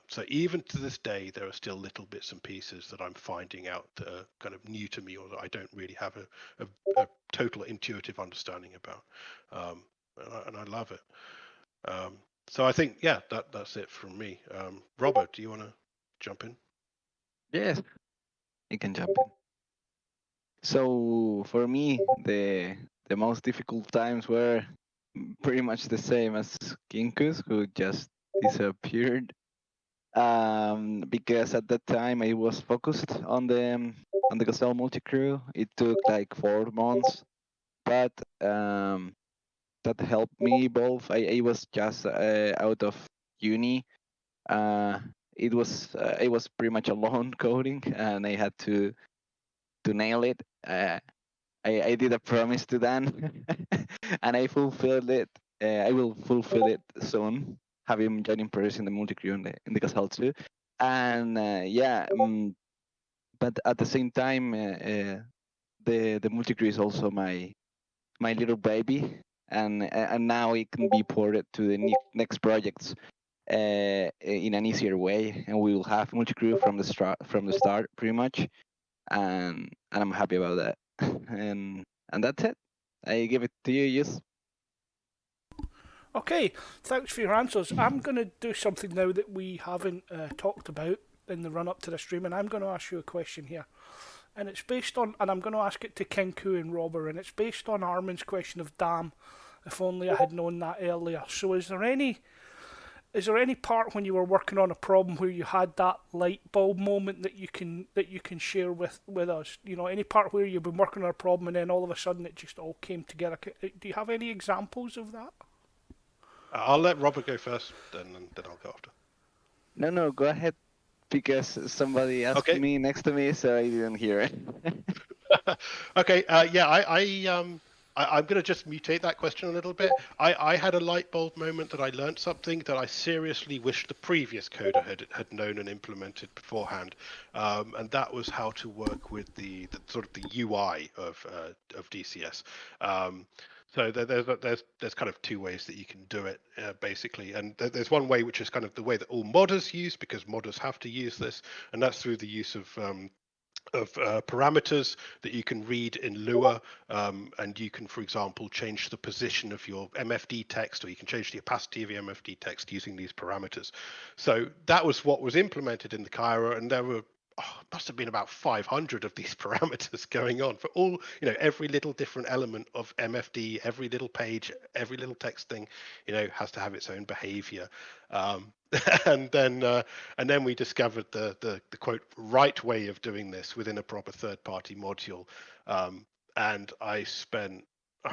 So even to this day, there are still little bits and pieces that I'm finding out that are kind of new to me, or that I don't really have a total intuitive understanding about. And I love it. So I think, yeah, that's it from me. Robert, do you want to jump in? Yes, you can jump in. So for me, the most difficult times were pretty much the same as Kinkus, who just disappeared. because at that time I was focused on the Gazelle multicrew. It took like 4 months, but that helped me evolve. I was just out of uni. Uh, it was I was pretty much alone coding, and I had to nail it. I did a promise to Dan, and I fulfilled it. I will fulfill it soon. Have him join in person in the multi-crew in the Gazelle too. And but at the same time, the multi-crew is also my little baby, and now it can be ported to the next projects in an easier way, and we will have multi-crew from the start pretty much, and I'm happy about that. And that's it. I give it to you, yes. Okay, thanks for your answers. I'm going to do something now that we haven't talked about in the run up to the stream, and I'm going to ask you a question here. And it's based on, and I'm going to ask it to Kinku and Robber, and it's based on Armin's question of damn, if only I had known that earlier. So is there any part when you were working on a problem where you had that light bulb moment that you can share with us? You know, any part where you've been working on a problem and then all of a sudden it just all came together? Do you have any examples of that? I'll let Robert go first, then I'll go after. No, go ahead, because somebody asked Okay. me next to me, so I didn't hear it. Okay. Yeah. I'm going to just mutate that question a little bit. I had a light bulb moment that I learned something that I seriously wish the previous coder had known and implemented beforehand, and that was how to work with the sort of the UI of DCS. So there's kind of two ways that you can do it basically, and there's one way which is kind of the way that all modders use, because modders have to use this, and that's through the use of parameters that you can read in Lua, and you can, for example, change the position of your MFD text, or you can change the opacity of your MFD text using these parameters. So that was what was implemented in the Kiowa, and there were must have been about 500 of these parameters going on for all, every little different element of MFD, every little page, every little text thing, has to have its own behavior. and then we discovered the quote right way of doing this within a proper third-party module, and I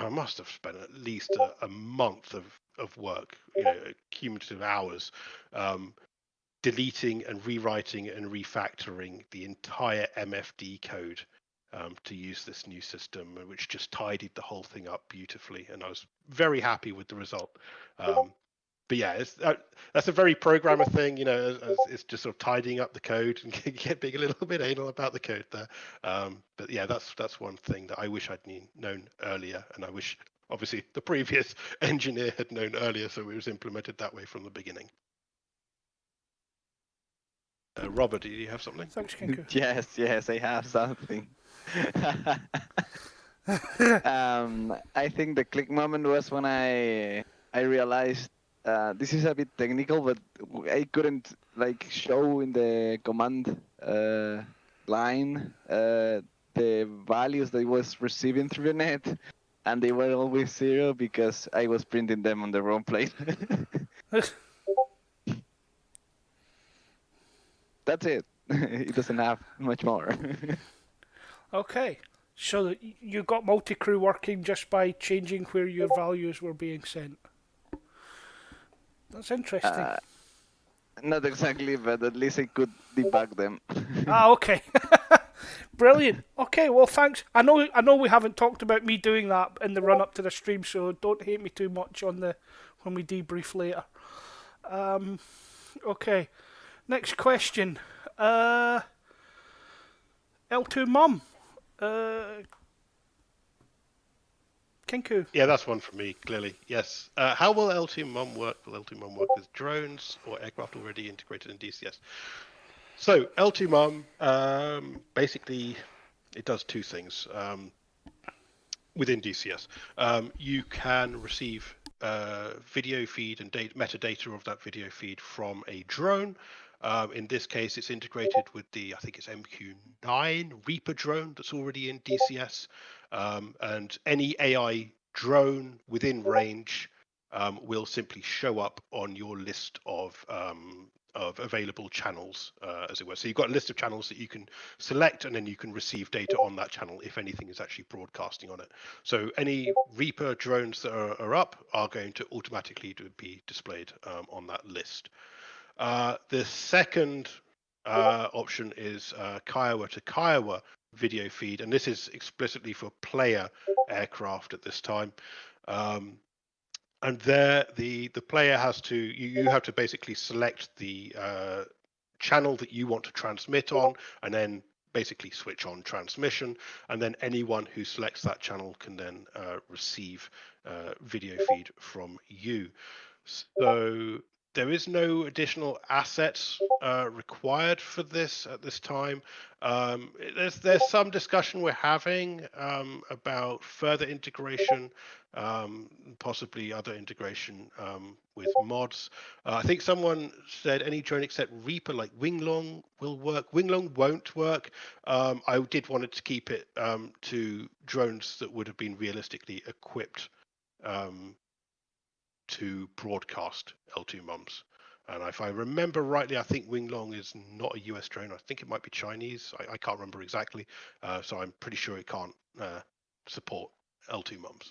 must have spent at least a month of work, cumulative hours, deleting and rewriting and refactoring the entire MFD code to use this new system, which just tidied the whole thing up beautifully, and I was very happy with the result. But yeah, that's a very programmer thing, it's just sort of tidying up the code and being a little bit anal about the code there. But yeah, that's one thing that I wish I'd known earlier, and I wish obviously the previous engineer had known earlier, so it was implemented that way from the beginning. Robert, do you have something? Thanks, Kinku. Yes, I have something. I think the click moment was when I realized this is a bit technical, but I couldn't show in the command line the values that I was receiving through the net, and they were always 0 because I was printing them on the wrong place. That's it. It doesn't have much more. Okay, so you got multi-crew working just by changing where your values were being sent. That's interesting. Not exactly, but at least I could debug them. Okay. Brilliant. Okay, well, thanks. I know we haven't talked about me doing that in the run up to the stream, so don't hate me too much when we debrief later. Okay. Next question. L2 Mum. Kinku. Yeah, that's one for me, clearly. Yes. How will L2 Mum work? Will L2 Mum work with drones or aircraft already integrated in DCS? So L2 Mum, basically, it does two things within DCS. You can receive video feed and metadata of that video feed from a drone. In this case, it's integrated with I think it's MQ9 Reaper drone that's already in DCS. And any AI drone within range will simply show up on your list of available channels, as it were. So you've got a list of channels that you can select, and then you can receive data on that channel if anything is actually broadcasting on it. So any Reaper drones that are up are going to automatically be displayed on that list. The second option is Kiowa to Kiowa video feed, and this is explicitly for player aircraft at this time. And there, the player has to you have to basically select the channel that you want to transmit on, and then basically switch on transmission, and then anyone who selects that channel can then receive video feed from you. So there is no additional assets required for this at this time. There's some discussion we're having about further integration, possibly other integration with mods. I think someone said any drone except Reaper, like Winglong, will work. Winglong won't work. I did want to keep it to drones that would have been realistically equipped to broadcast L2 mums. And if I remember rightly, I think Winglong is not a US drone. I think it might be Chinese. I can't remember exactly. So I'm pretty sure it can't support L2 mums.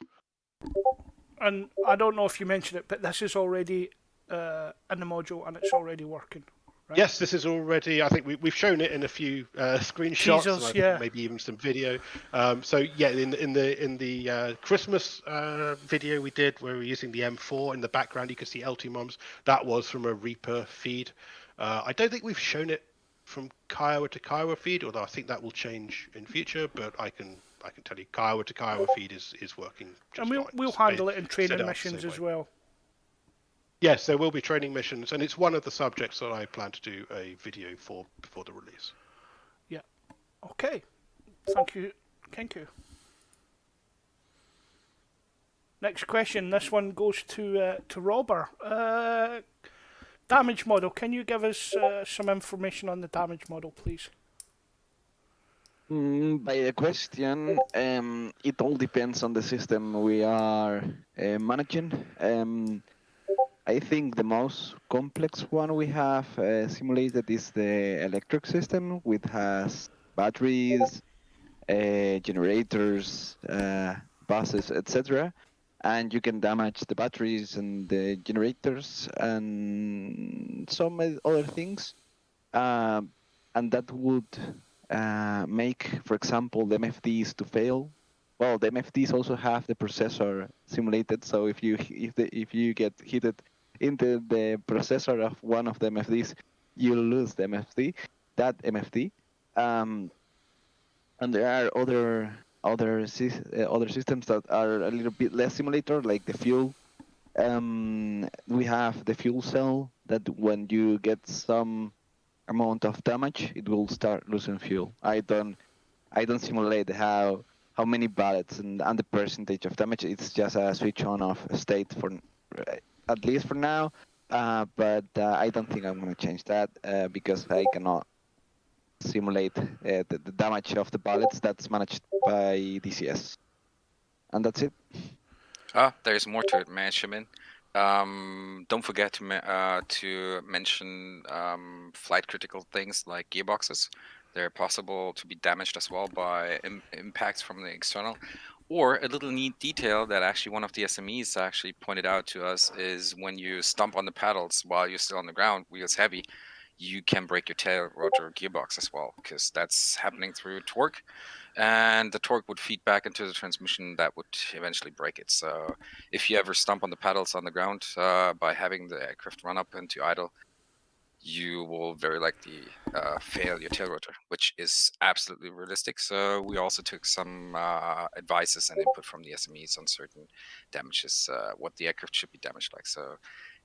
And I don't know if you mentioned it, but this is already in the module and it's already working. Right? Yes, this is already. I think we've shown it in a few screenshots, Teasers, and I think yeah. maybe even some video. So yeah, in the Christmas video we did, where we were using the M4 in the background, you could see L2 mums. That was from a Reaper feed. I don't think we've shown it from Kiowa to Kiowa feed, although I think that will change in future. But I can tell you, Kiowa to Kiowa feed is working just and fine. we'll So handle it in set training up the missions same as way. well. Yes, there will be training missions, and it's one of the subjects that I plan to do a video for before the release. Yeah. Okay. Thank you. Thank you. Next question. This one goes to Robert. Damage model. Can you give us some information on the damage model, please? By the question, it all depends on the system we are managing. I think the most complex one we have simulated is the electric system, which has batteries, generators, buses, etc. And you can damage the batteries and the generators and some other things. And that would make, for example, the MFDs to fail. Well, the MFDs also have the processor simulated, so if you get hit into the processor of one of the MFDs, you'll lose the MFD, that MFD. And there are other systems that are a little bit less simulator, like the fuel. We have the fuel cell that when you get some amount of damage, it will start losing fuel. I don't simulate how many bullets and the percentage of damage. It's just a switch on off state for at least for now. But I don't think I'm going to change that because I cannot simulate the damage of the bullets. That's managed by DCS, and that's it. There's more to it, Manchamin. Don't forget to mention flight critical things like gearboxes. They're possible to be damaged as well by impacts from the external. Or a little neat detail that actually one of the SMEs actually pointed out to us is when you stomp on the pedals while you're still on the ground, wheels heavy, you can break your tail rotor gearbox as well, because that's happening through torque, and the torque would feed back into the transmission that would eventually break it. So if you ever stomp on the pedals on the ground by having the aircraft run up into idle, you will very likely fail your tail rotor, which is absolutely realistic. So we also took some advices and input from the SMEs on certain damages, what the aircraft should be damaged like. So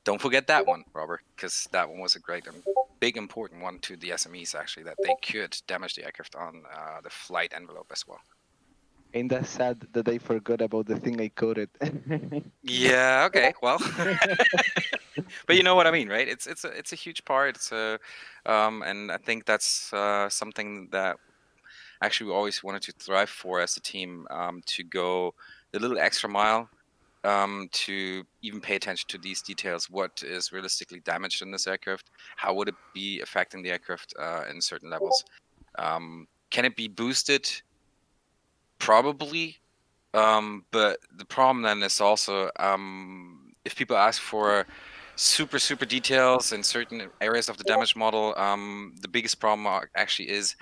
don't forget that one, Robert, because that one was a great and big important one to the SMEs, actually, that they could damage the aircraft on the flight envelope as well. Ain't that sad that I forgot about the thing I coded? Yeah. Okay. Well, but you know what I mean, right? It's a huge part. And I think that's something that actually we always wanted to thrive for as a team, to go the little extra mile to even pay attention to these details. What is realistically damaged in this aircraft? How would it be affecting the aircraft in certain levels? Can it be boosted? Probably. But the problem then is also if people ask for super details in certain areas of the damage model, the biggest problem actually is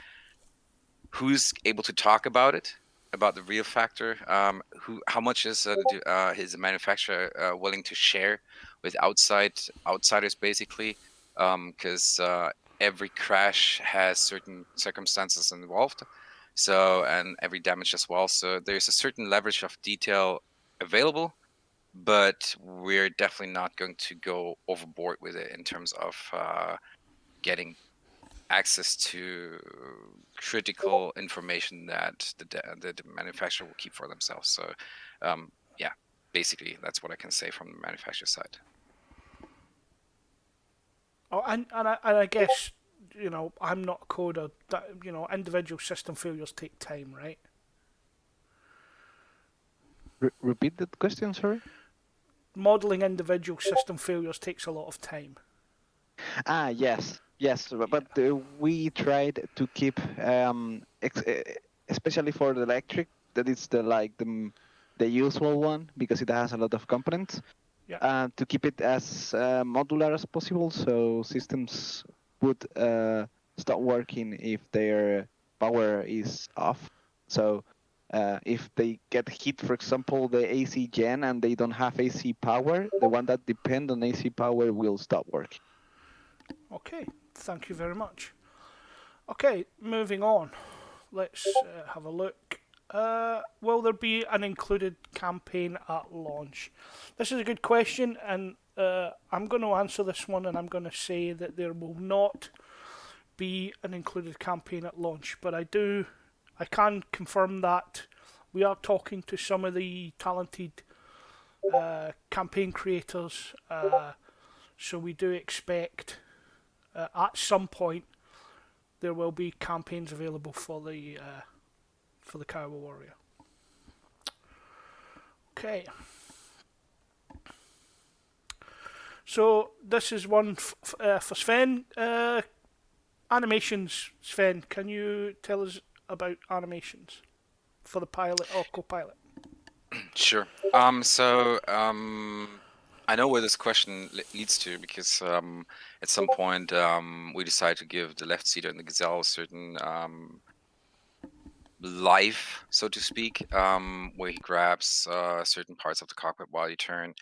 who's able to talk about it, about the real factor. How much is his manufacturer willing to share with outsiders, basically, because every crash has certain circumstances involved. So, and every damage as well. So there's a certain leverage of detail available, but we're definitely not going to go overboard with it in terms of getting access to critical information that the manufacturer will keep for themselves. So, yeah, basically that's what I can say from the manufacturer side. Oh, and I guess, I'm not a coder. That, individual system failures take time, right? Repeat that question, sorry. Modeling individual system failures takes a lot of time. Yes, but we tried to keep, especially for the electric, that is the usual one because it has a lot of components. Yeah. To keep it as modular as possible, so systems would stop working if their power is off. So if they get hit, for example, the AC gen and they don't have AC power, the one that depend on AC power will stop working. Okay, thank you very much. Okay, moving on. Let's have a look. Will there be an included campaign at launch? This is a good question, and I'm going to answer this one, and I'm going to say that there will not be an included campaign at launch. But I can confirm that we are talking to some of the talented campaign creators, so we do expect at some point there will be campaigns available for the Kiowa Warrior. Okay. So this is one for Sven. Animations, Sven. Can you tell us about animations for the pilot or co-pilot? Sure. I know where this question leads to because at some point we decided to give the left seater and the Gazelle a certain life, so to speak, where he grabs certain parts of the cockpit while you turn,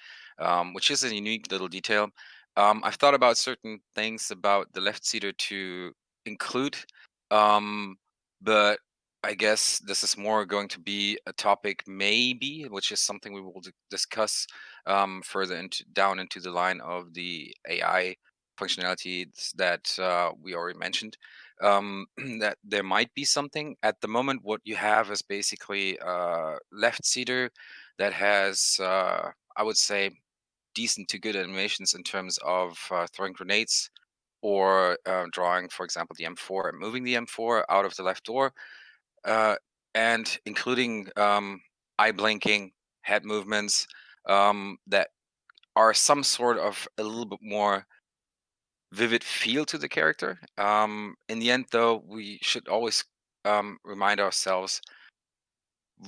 which is a unique little detail. I've thought about certain things about the left seater to include, but I guess this is more going to be a topic, maybe, which is something we will discuss further down into the line of the AI functionalities that we already mentioned. That there might be something. At the moment, what you have is basically left seater that has, I would say, decent to good animations in terms of throwing grenades or drawing, for example, the M4 and moving the M4 out of the left door, and including eye blinking, head movements that are some sort of a little bit more vivid feel to the character. In the end, though, we should always remind ourselves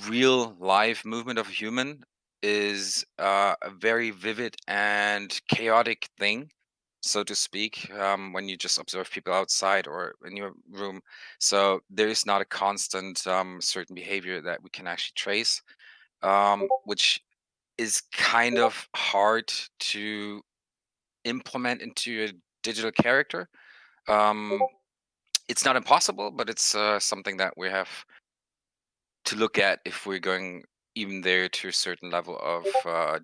real live movement of a human is a very vivid and chaotic thing, so to speak, when you just observe people outside or in your room. So there is not a constant certain behavior that we can actually trace, which is kind of hard to implement into a digital character. It's not impossible, but it's something that we have to look at if we're going even there to a certain level of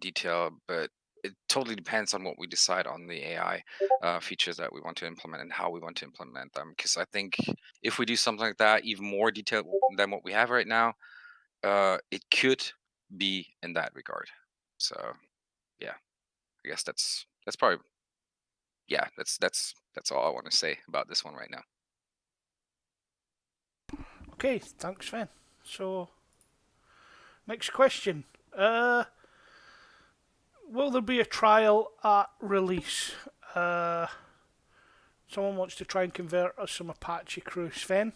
detail. But it totally depends on what we decide on the AI features that we want to implement and how we want to implement them. Because I think if we do something like that, even more detailed than what we have right now, it could be in that regard. So yeah, I guess that's probably that's all I want to say about this one right now. Okay, thanks, Sven. So, next question. will there be a trial at release? Someone wants to try and convert us some Apache crew. Sven?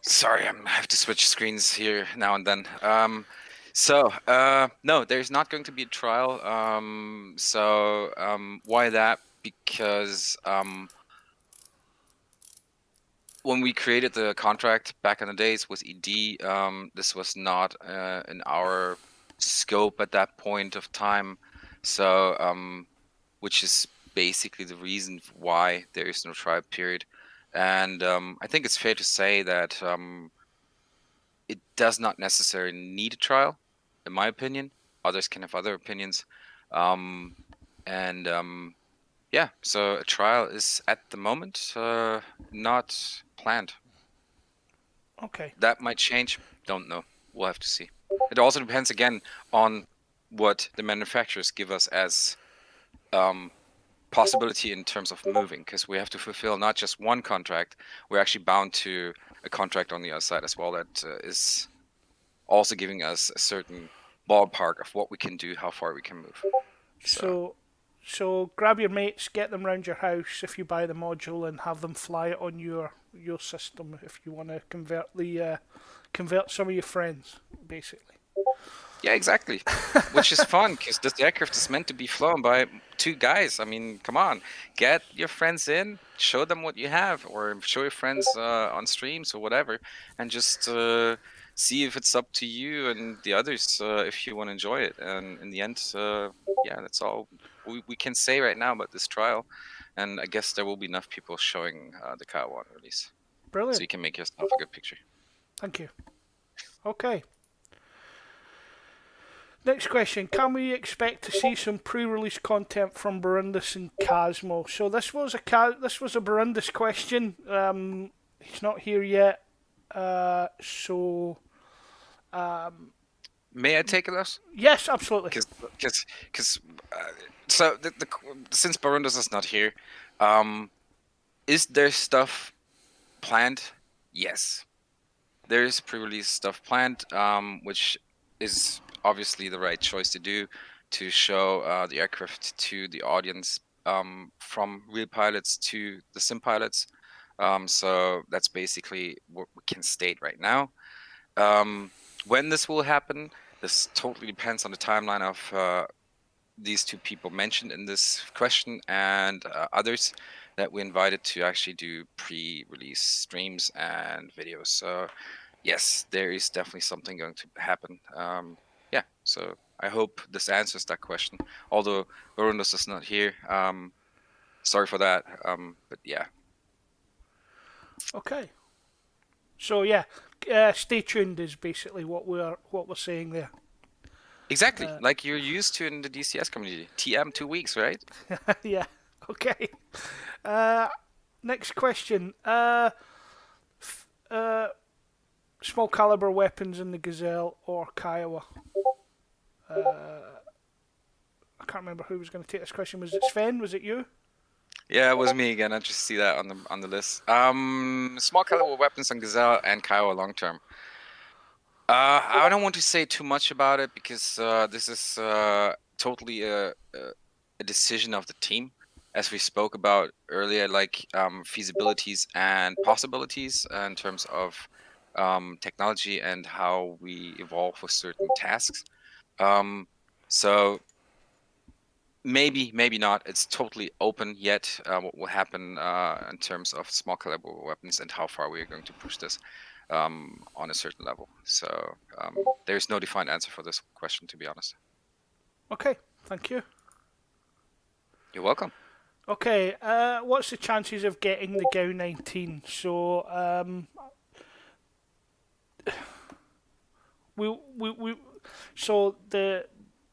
Sorry, I have to switch screens here now and then. No, there's not going to be a trial. Why that? Because when we created the contract back in the days with ED, this was not in our scope at that point of time. Which is basically the reason why there is no trial period. And I think it's fair to say that it does not necessarily need a trial, in my opinion. Others can have other opinions. Yeah, so a trial is at the moment not planned. Okay. That might change. Don't know. We'll have to see. It also depends again on what the manufacturers give us as possibility in terms of moving, because we have to fulfill not just one contract. We're actually bound to a contract on the other side as well that is also giving us a certain ballpark of what we can do, how far we can move. So grab your mates, get them round your house if you buy the module, and have them fly it on your system if you want to convert some of your friends, basically. Yeah, exactly. Which is fun, because this aircraft is meant to be flown by 2 guys. I mean, come on, get your friends in, show them what you have, or show your friends on streams or whatever, and just see if it's up to you and the others if you want to enjoy it. And in the end, yeah, that's all we can say right now about this trial. And I guess there will be enough people showing the Kiowa release. Brilliant. So you can make yourself a good picture. Thank you. Okay. Next question, can we expect to see some pre-release content from Barundus and Casmo? So this was a Barundus question. He's not here yet. May I take this? Yes, absolutely. Since Barundus is not here, is there stuff planned? Yes. There is pre-release stuff planned, which is obviously the right choice to do, to show the aircraft to the audience, from real pilots to the sim pilots. So that's basically what we can state right now. When this will happen, this totally depends on the timeline of these 2 people mentioned in this question and others that we invited to actually do pre-release streams and videos. So yes, there is definitely something going to happen. Yeah, so I hope this answers that question. Although Barundus is not here, sorry for that. But yeah. Okay. So yeah, stay tuned is basically what we're saying there. Exactly, like you're used to in the DCS community. TM 2 weeks, right? Yeah. Okay. Next question. Small caliber weapons in the Gazelle or Kiowa? I can't remember who was going to take this question. Was it Sven? Was it you? Yeah, it was me again. I just see that on the list. Small caliber weapons on Gazelle and Kiowa long term. I don't want to say too much about it because this is totally a decision of the team, as we spoke about earlier, like feasibilities and possibilities in terms of technology and how we evolve with certain tasks. So maybe not. It's totally open yet what will happen in terms of small caliber weapons and how far we are going to push this on a certain level. So there's no defined answer for this question, to be honest. Okay, thank you. You're welcome. Okay, what's the chances of getting the GAU 19? So we'll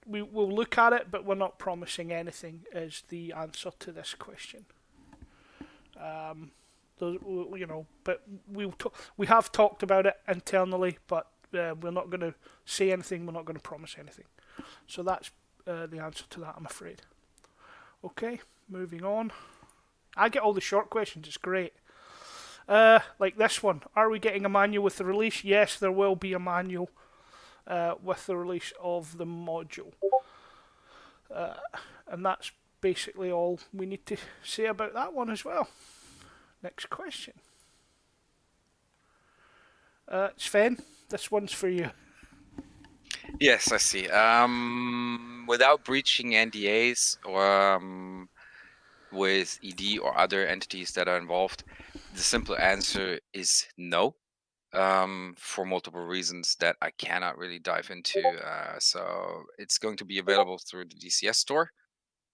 look at it, but we're not promising anything. Is the answer to this question? But we have talked about it internally, but we're not going to say anything. We're not going to promise anything. So that's the answer to that, I'm afraid. Okay, moving on. I get all the short questions. It's great. Like this one. Are we getting a manual with the release? Yes, there will be a manual with the release of the module. And that's basically all we need to say about that one as well. Next question. Sven, this one's for you. Yes, I see. Without breaching NDAs or with ED or other entities that are involved, the simple answer is no. For multiple reasons that I cannot really dive into. So it's going to be available through the DCS store.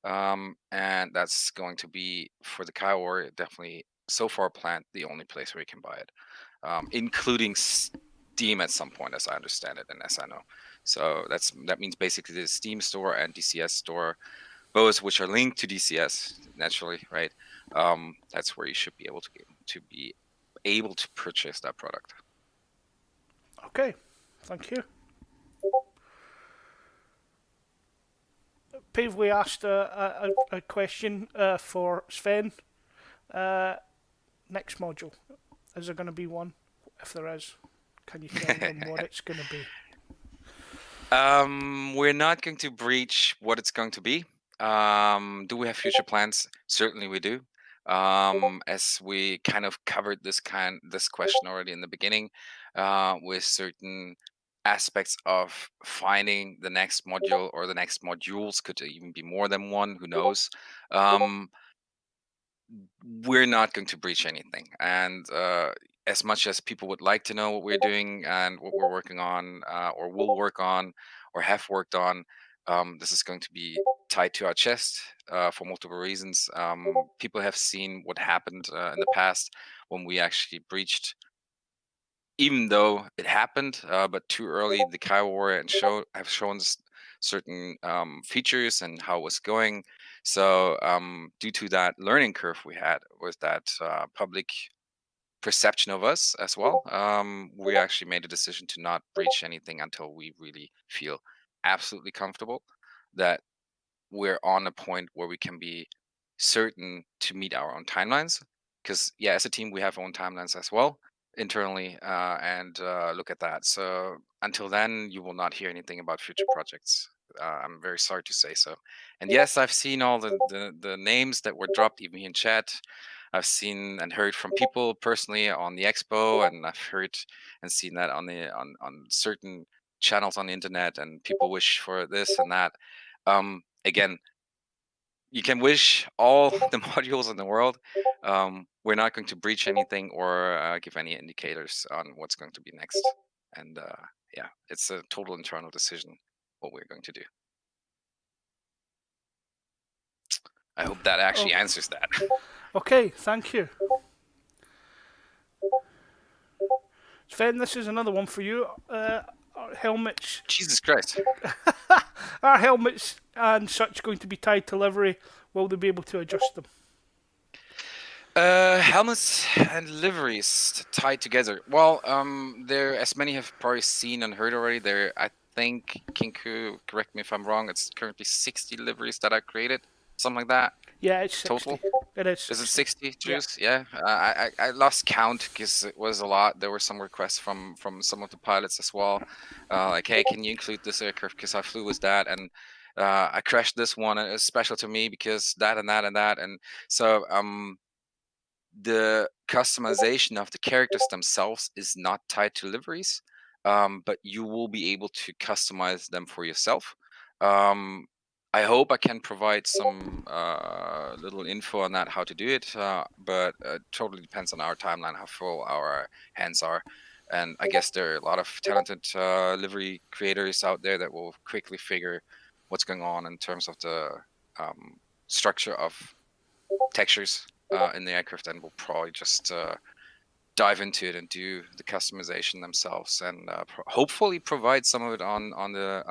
And that's going to be for the Kiowa, definitely so far planned the only place where you can buy it, including Steam at some point, as I understand it and as I know. So that means basically the Steam store and DCS store, both which are linked to DCS naturally, right? That's where you should be able to purchase that product. Okay, thank you. Pavely asked a question for Sven. Next module, is there going to be one? If there is, can you tell them what it's going to be? We're not going to breach what it's going to be. Do we have future plans? Certainly we do. As we kind of covered this question already in the beginning, with certain aspects of finding the next module or the next modules, could even be more than one, who knows. We're not going to breach anything. And as much as people would like to know what we're doing and what we're working on, or will work on, or have worked on, this is going to be tied to our chest for multiple reasons. People have seen what happened in the past when we actually breached, even though it happened, but too early. The Kiowa and have shown certain features and how it was going. So due to that learning curve we had with that public perception of us as well, we actually made a decision to not breach anything until we really feel absolutely comfortable that we're on a point where we can be certain to meet our own timelines. Because yeah, as a team, we have our own timelines as well internally, and look at that. So until then, you will not hear anything about future projects. I'm very sorry to say so. And yes, I've seen all the names that were dropped even in chat. I've seen and heard from people personally on the expo, and I've heard and seen that on on certain channels on the internet, and people wish for this and that. Again, you can wish all the modules in the world. We're not going to breach anything or give any indicators on what's going to be next. And yeah, it's a total internal decision what we're going to do. I hope that actually answers that. Okay, thank you. Sven, this is another one for you. Our helmets. Jesus Christ. Are helmets and such going to be tied to livery? Will they be able to adjust them? Helmets and liveries tied together. Well, there, as many have probably seen and heard already, there, I think, Kinku, correct me if I'm wrong, it's currently 60 liveries that I created, something like that. Yeah, it's 60. Total? It is 60. Is it 60, Juice? Yeah. I lost count because it was a lot. There were some requests from some of the pilots as well. Like, hey, can you include this aircraft because I flew with that, and I crashed this one, and it's special to me because that and that and that. And so the customization of the characters themselves is not tied to liveries, but you will be able to customize them for yourself. I hope I can provide some little info on that, how to do it, but it totally depends on our timeline, how full our hands are. And I guess there are a lot of talented livery creators out there that will quickly figure what's going on in terms of the structure of textures in the aircraft, and will probably just dive into it and do the customization themselves, and hopefully provide some of it on the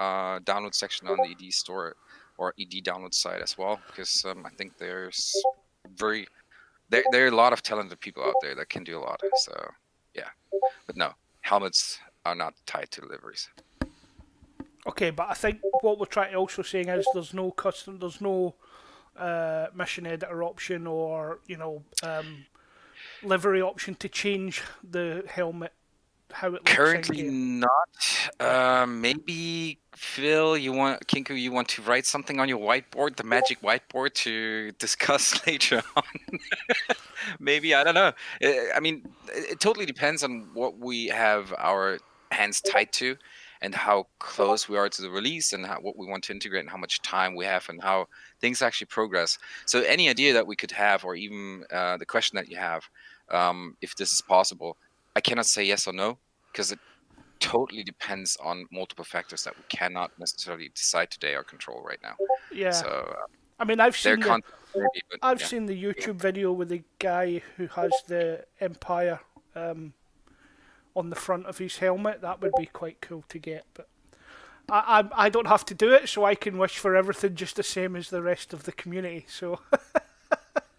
download section on the ED store or ED download site as well, because I think there's there are a lot of talented people out there that can do a lot. So yeah, but no, helmets are not tied to liveries. Okay, but I think what we're trying to also saying is there's no mission editor option, or livery option to change the helmet, how it looks Currently in-game? not. Maybe Phil, Kinku, you want to write something on your whiteboard, the magic whiteboard, to discuss later on. Maybe, I don't know. I mean, it totally depends on what we have our hands tied to, and how close we are to the release, and what we want to integrate, and how much time we have, and how things actually progress. So any idea that we could have, or even the question that you have, if this is possible, I cannot say yes or no, because it totally depends on multiple factors that we cannot necessarily decide today or control right now. Yeah. So I mean, I've there seen can't maybe, but I've yeah. seen the YouTube video with the guy who has the Empire on the front of his helmet. That would be quite cool to get, but I don't have to do it, so I can wish for everything just the same as the rest of the community. So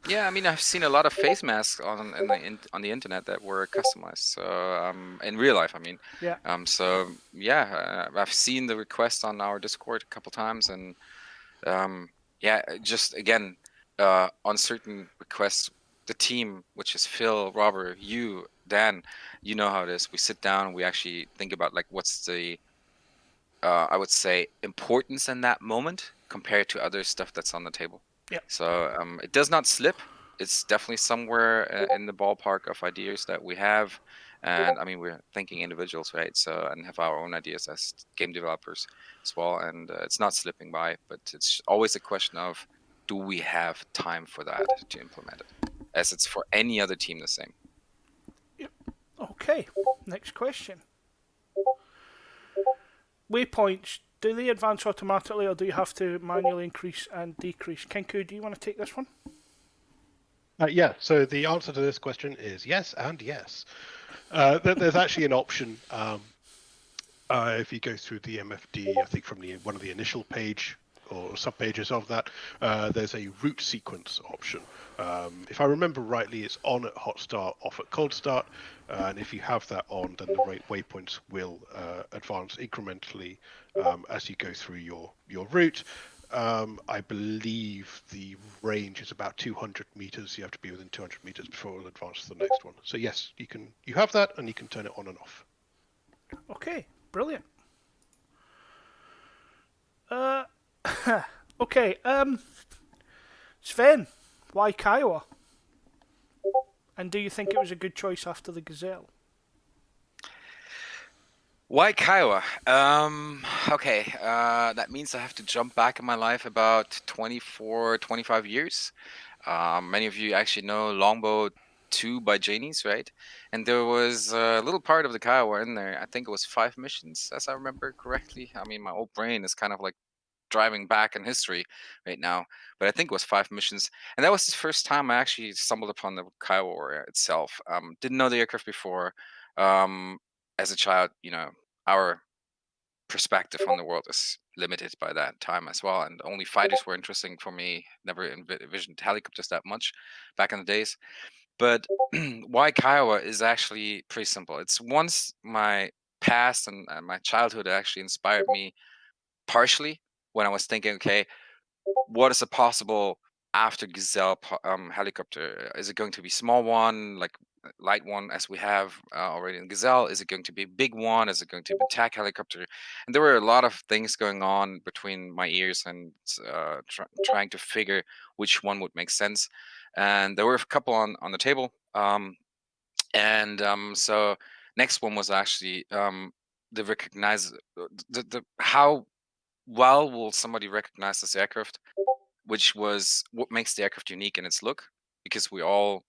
Yeah, I mean, I've seen a lot of face masks on the internet that were customized. So in real life, I mean. yeah, So yeah, I've seen the request on our Discord a couple times, and yeah, just again, on certain requests, the team, which is Phil, Robert, you, Dan, you know how it is. We sit down and we actually think about, like, what's the I would say, importance in that moment compared to other stuff that's on the table. yeah. So it does not slip. It's definitely somewhere in the ballpark of ideas that we have. And I mean, we're thinking individuals, right? So, and have our own ideas as game developers as well. And it's not slipping by, but it's always a question of, do we have time for that to implement it? As it's for any other team the same. Okay, next question. Waypoints, do they advance automatically, or do you have to manually increase and decrease? Kenku, do you want to take this one? Yeah, so the answer to this question is yes and yes. There's actually an option. If you go through the MFD, I think from one of the initial page or sub pages of that, there's a route sequence option. If I remember rightly, it's on at hot start, off at cold start, and if you have that on, then the waypoints will advance incrementally as you go through your route. I believe the range is about 200 meters. You have to be within 200 meters before it will advance to the next one. So yes, you have that, and you can turn it on and off. Okay, brilliant. Okay, Sven, why Kiowa? And do you think it was a good choice after the Gazelle? Why Kiowa? Okay, that means I have to jump back in my life about 24, 25 years. Many of you actually know Longbow 2 by Janies, right? And there was a little part of the Kiowa in there. I think it was 5 missions, as I remember correctly. I mean, my old brain is kind of like driving back in history right now, but I think it was 5 missions. And that was the first time I actually stumbled upon the Kiowa itself. Didn't know the aircraft before. As a child, our perspective on the world is limited by that time as well, and only fighters were interesting for me. Never envisioned helicopters that much back in the days. But why Kiowa is actually pretty simple. It's once my past and my childhood actually inspired me partially when I was thinking, okay, what is a possible after Gazelle helicopter? Is it going to be small one, like light one, as we have already in Gazelle? Is it going to be a big one? Is it going to be a attack helicopter? And there were a lot of things going on between my ears, and trying to figure which one would make sense. And there were a couple on the table. So next one was actually the recognize the how well will somebody recognize this aircraft, which was what makes the aircraft unique in its look, because we all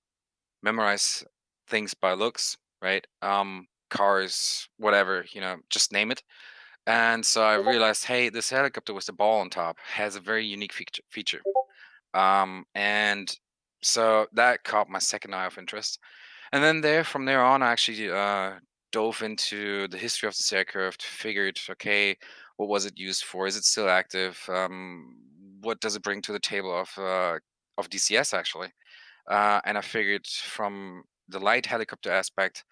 memorize things by looks, right? Cars, whatever, just name it. And so I realized, hey, this helicopter with the ball on top has a very unique feature. And so that caught my second eye of interest. And then from there on, I actually dove into the history of this aircraft, figured, okay, what was it used for? Is it still active? What does it bring to the table of DCS actually? And I figured, from the light helicopter aspect,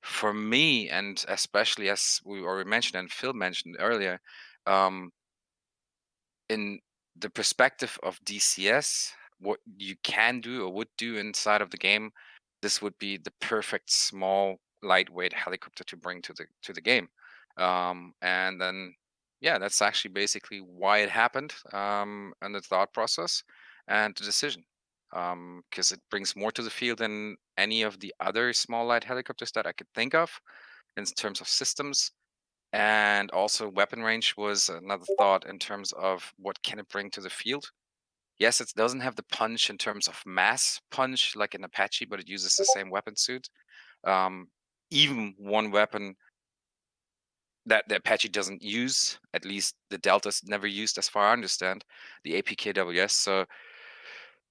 for me, and especially as we already mentioned and Phil mentioned earlier, um, in the perspective of DCS, what you can do or would do inside of the game, this would be the perfect small, lightweight helicopter to bring to the game. And then, yeah, that's actually basically why it happened, and the thought process and the decision. Because it brings more to the field than any of the other small light helicopters that I could think of in terms of systems. And also weapon range was another thought in terms of what can it bring to the field. Yes, it doesn't have the punch in terms of mass punch like an Apache, but it uses the same weapon suit. Even one weapon that the Apache doesn't use, at least the Delta's never used as far as I understand, the APKWS. So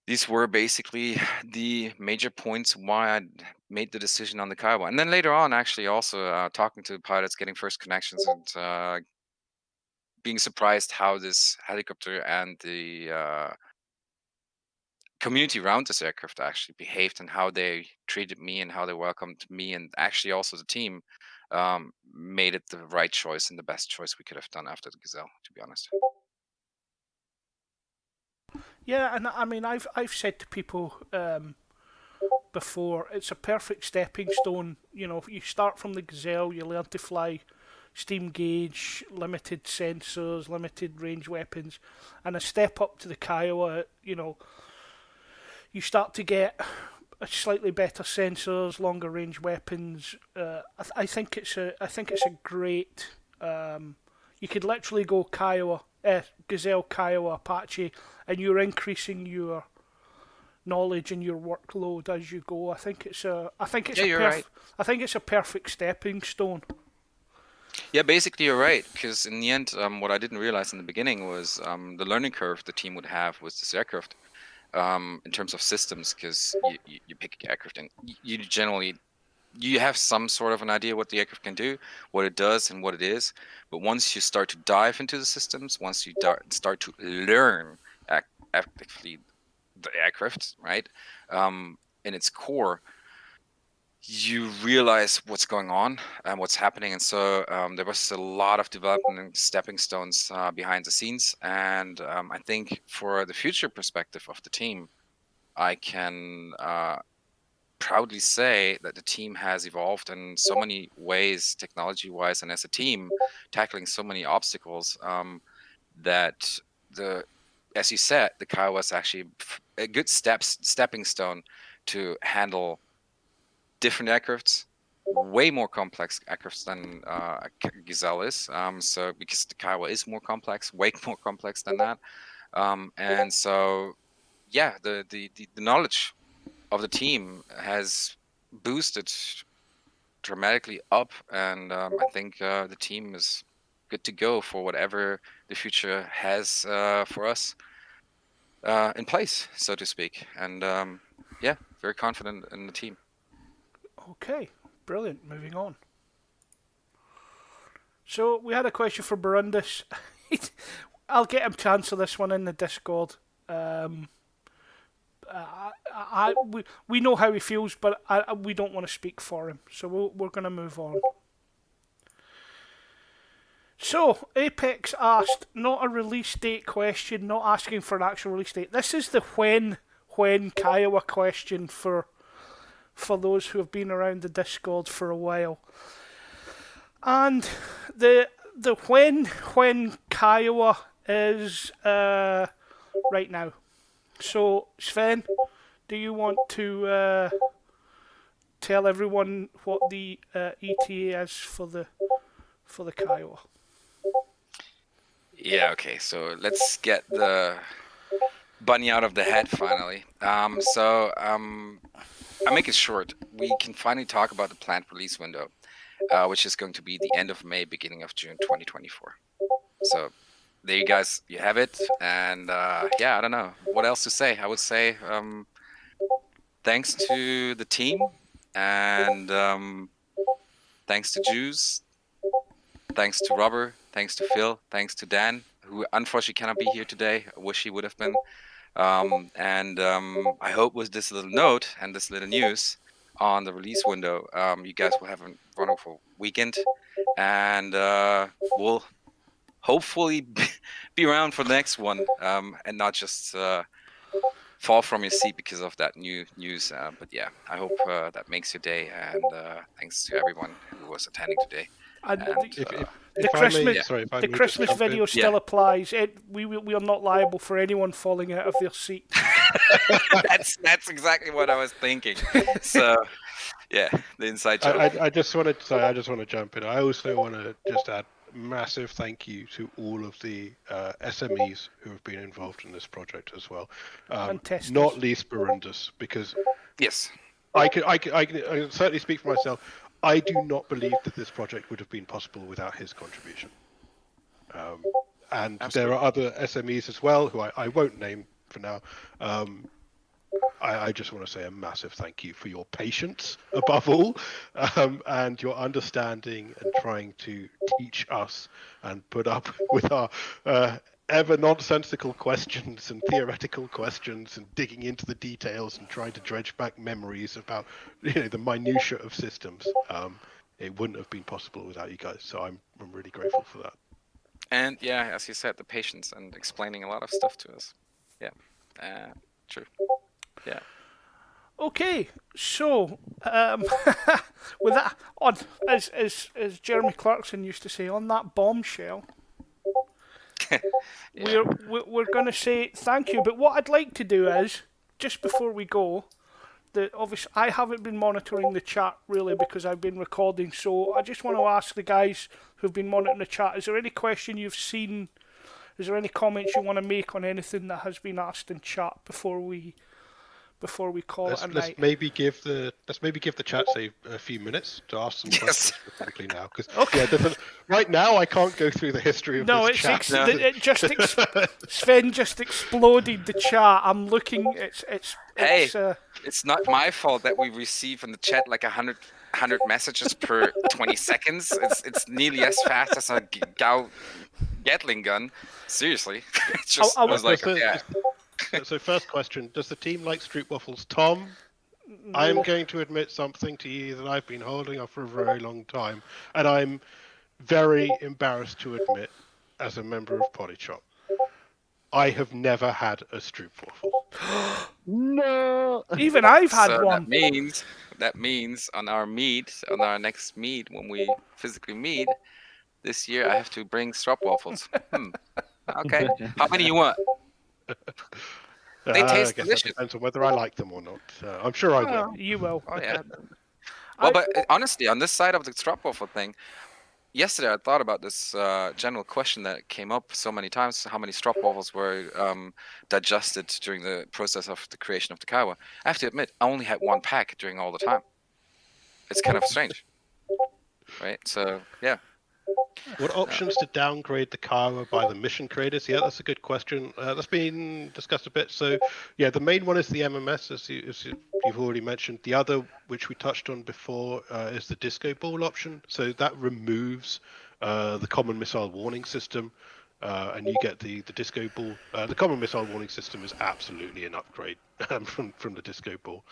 these were basically the major points why I made the decision on the Kiowa. And then later on, actually, also talking to the pilots, getting first connections, and being surprised how this helicopter and the community around this aircraft actually behaved and how they treated me and how they welcomed me and actually also the team, made it the right choice and the best choice we could have done after the Gazelle, to be honest. Yeah, and I mean, I've said to people before, it's a perfect stepping stone. You know, you start from the Gazelle, you learn to fly steam gauge, limited sensors, limited range weapons, and a step up to the Kiowa. You know, you start to get a slightly better sensors, longer range weapons. I think it's a great. You could literally go Kiowa, Gazelle, Kiowa, Apache, and you're increasing your knowledge and your workload as you go. I think it's a perfect stepping stone. Yeah, basically you're right, because in the end, what I didn't realize in the beginning was the learning curve the team would have with this aircraft, in terms of systems, because you pick an aircraft and you generally you have some sort of an idea what the aircraft can do, what it does, and what it is. But once you start to dive into the systems, once you start to learn actively the aircraft, right, in its core, you realize what's going on and what's happening. And so there was a lot of development and stepping stones behind the scenes. And I think for the future perspective of the team, I can proudly say that the team has evolved in so many ways, technology-wise, and as a team, tackling so many obstacles, that as you said, the Kiowa was actually a good stepping stone to handle different aircrafts, way more complex aircrafts than Gazelle is. So because the Kiowa is more complex, way more complex than that, and so yeah, the knowledge of the team has boosted dramatically up, and I think the team is good to go for whatever the future has for us in place, so to speak. And yeah, very confident in the team. Okay, brilliant. Moving on. So we had a question for Barundus. I'll get him to answer this one in the Discord. We know how he feels, but we don't want to speak for him, so we're going to move on. So, Apex asked, not a release date question, not asking for an actual release date. This is the when Kiowa question for those who have been around the Discord for a while. And the when Kiowa is right now. So, Sven, do you want to tell everyone what the ETA is for the Kiowa? Yeah, okay, so let's get the bunny out of the hat finally. I'll make it short. We can finally talk about the planned release window, which is going to be the end of May, beginning of June 2024. So there you guys, you have it. And yeah, I don't know what else to say. I would say thanks to the team, and thanks to Juice, thanks to Robert, thanks to Phil, thanks to Dan, who unfortunately cannot be here today. I wish he would have been. I hope with this little note and this little news on the release window, you guys will have a wonderful weekend, and we'll hopefully be around for the next one, and not just fall from your seat because of that new news. But yeah, I hope that makes your day, and thanks to everyone who was attending today. And And, the If I may, Christmas, sorry, if I the may just Christmas jump in. video still applies. We are not liable for anyone falling out of their seat. that's exactly what I was thinking. So yeah, the inside joke. I just want to jump in. I also want to just add massive thank you to all of the SMEs who have been involved in this project as well. And testers. Not least Barundus, because Yes. I can certainly speak for myself. I do not believe that this project would have been possible without his contribution. And Absolutely. there are other SMEs as well who I won't name for now. I just want to say a massive thank you for your patience above all, and your understanding and trying to teach us and put up with our ever nonsensical questions and theoretical questions and digging into the details and trying to dredge back memories about the minutiae of systems. It wouldn't have been possible without you guys, so I'm really grateful for that. And yeah, as you said, the patience and explaining a lot of stuff to us. Yeah, true. Yeah. Okay, so with that, as Jeremy Clarkson used to say, on that bombshell, Yeah. we're going to say thank you. But what I'd like to do is, just before we go, obviously I haven't been monitoring the chat really because I've been recording. So I just want to ask the guys who've been monitoring the chat: is there any question you've seen? Is there any comments you want to make on anything that has been asked in chat before we call it a night? Let's maybe give the chat a few minutes to ask some questions specifically now, because right now I can't go through the history of this chat. Sven just exploded the chat. I'm looking. It's not my fault that we receive in the chat like 100 messages per 20 seconds. It's nearly as fast as a Gatling gun. Seriously, So first question, does the team like Stroop Waffles? Tom, no. I'm going to admit something to you that I've been holding off for a very long time, and I'm very embarrassed to admit, as a member of Polychop, I have never had a Stroop Waffle. No! Even I've had one. That means on our next meet, when we physically meet this year, I have to bring Strop Waffles. Okay. How many you want? They taste delicious. That depends on whether I like them or not. I'm sure I will. You will. Oh yeah. Well, but honestly, on this side of the Strop Waffle thing, yesterday I thought about this general question that came up so many times: how many Strop Waffles were digested during the process of the creation of the Kiowa? I have to admit, I only had one pack during all the time. It's kind of strange, right? So yeah. What options to downgrade the Kiowa by the mission creators? Yeah, that's a good question. That's been discussed a bit. So, yeah, the main one is the MMS, as you've already mentioned. The other, which we touched on before, is the disco ball option. So that removes the common missile warning system, and you get the disco ball. The common missile warning system is absolutely an upgrade from the disco ball.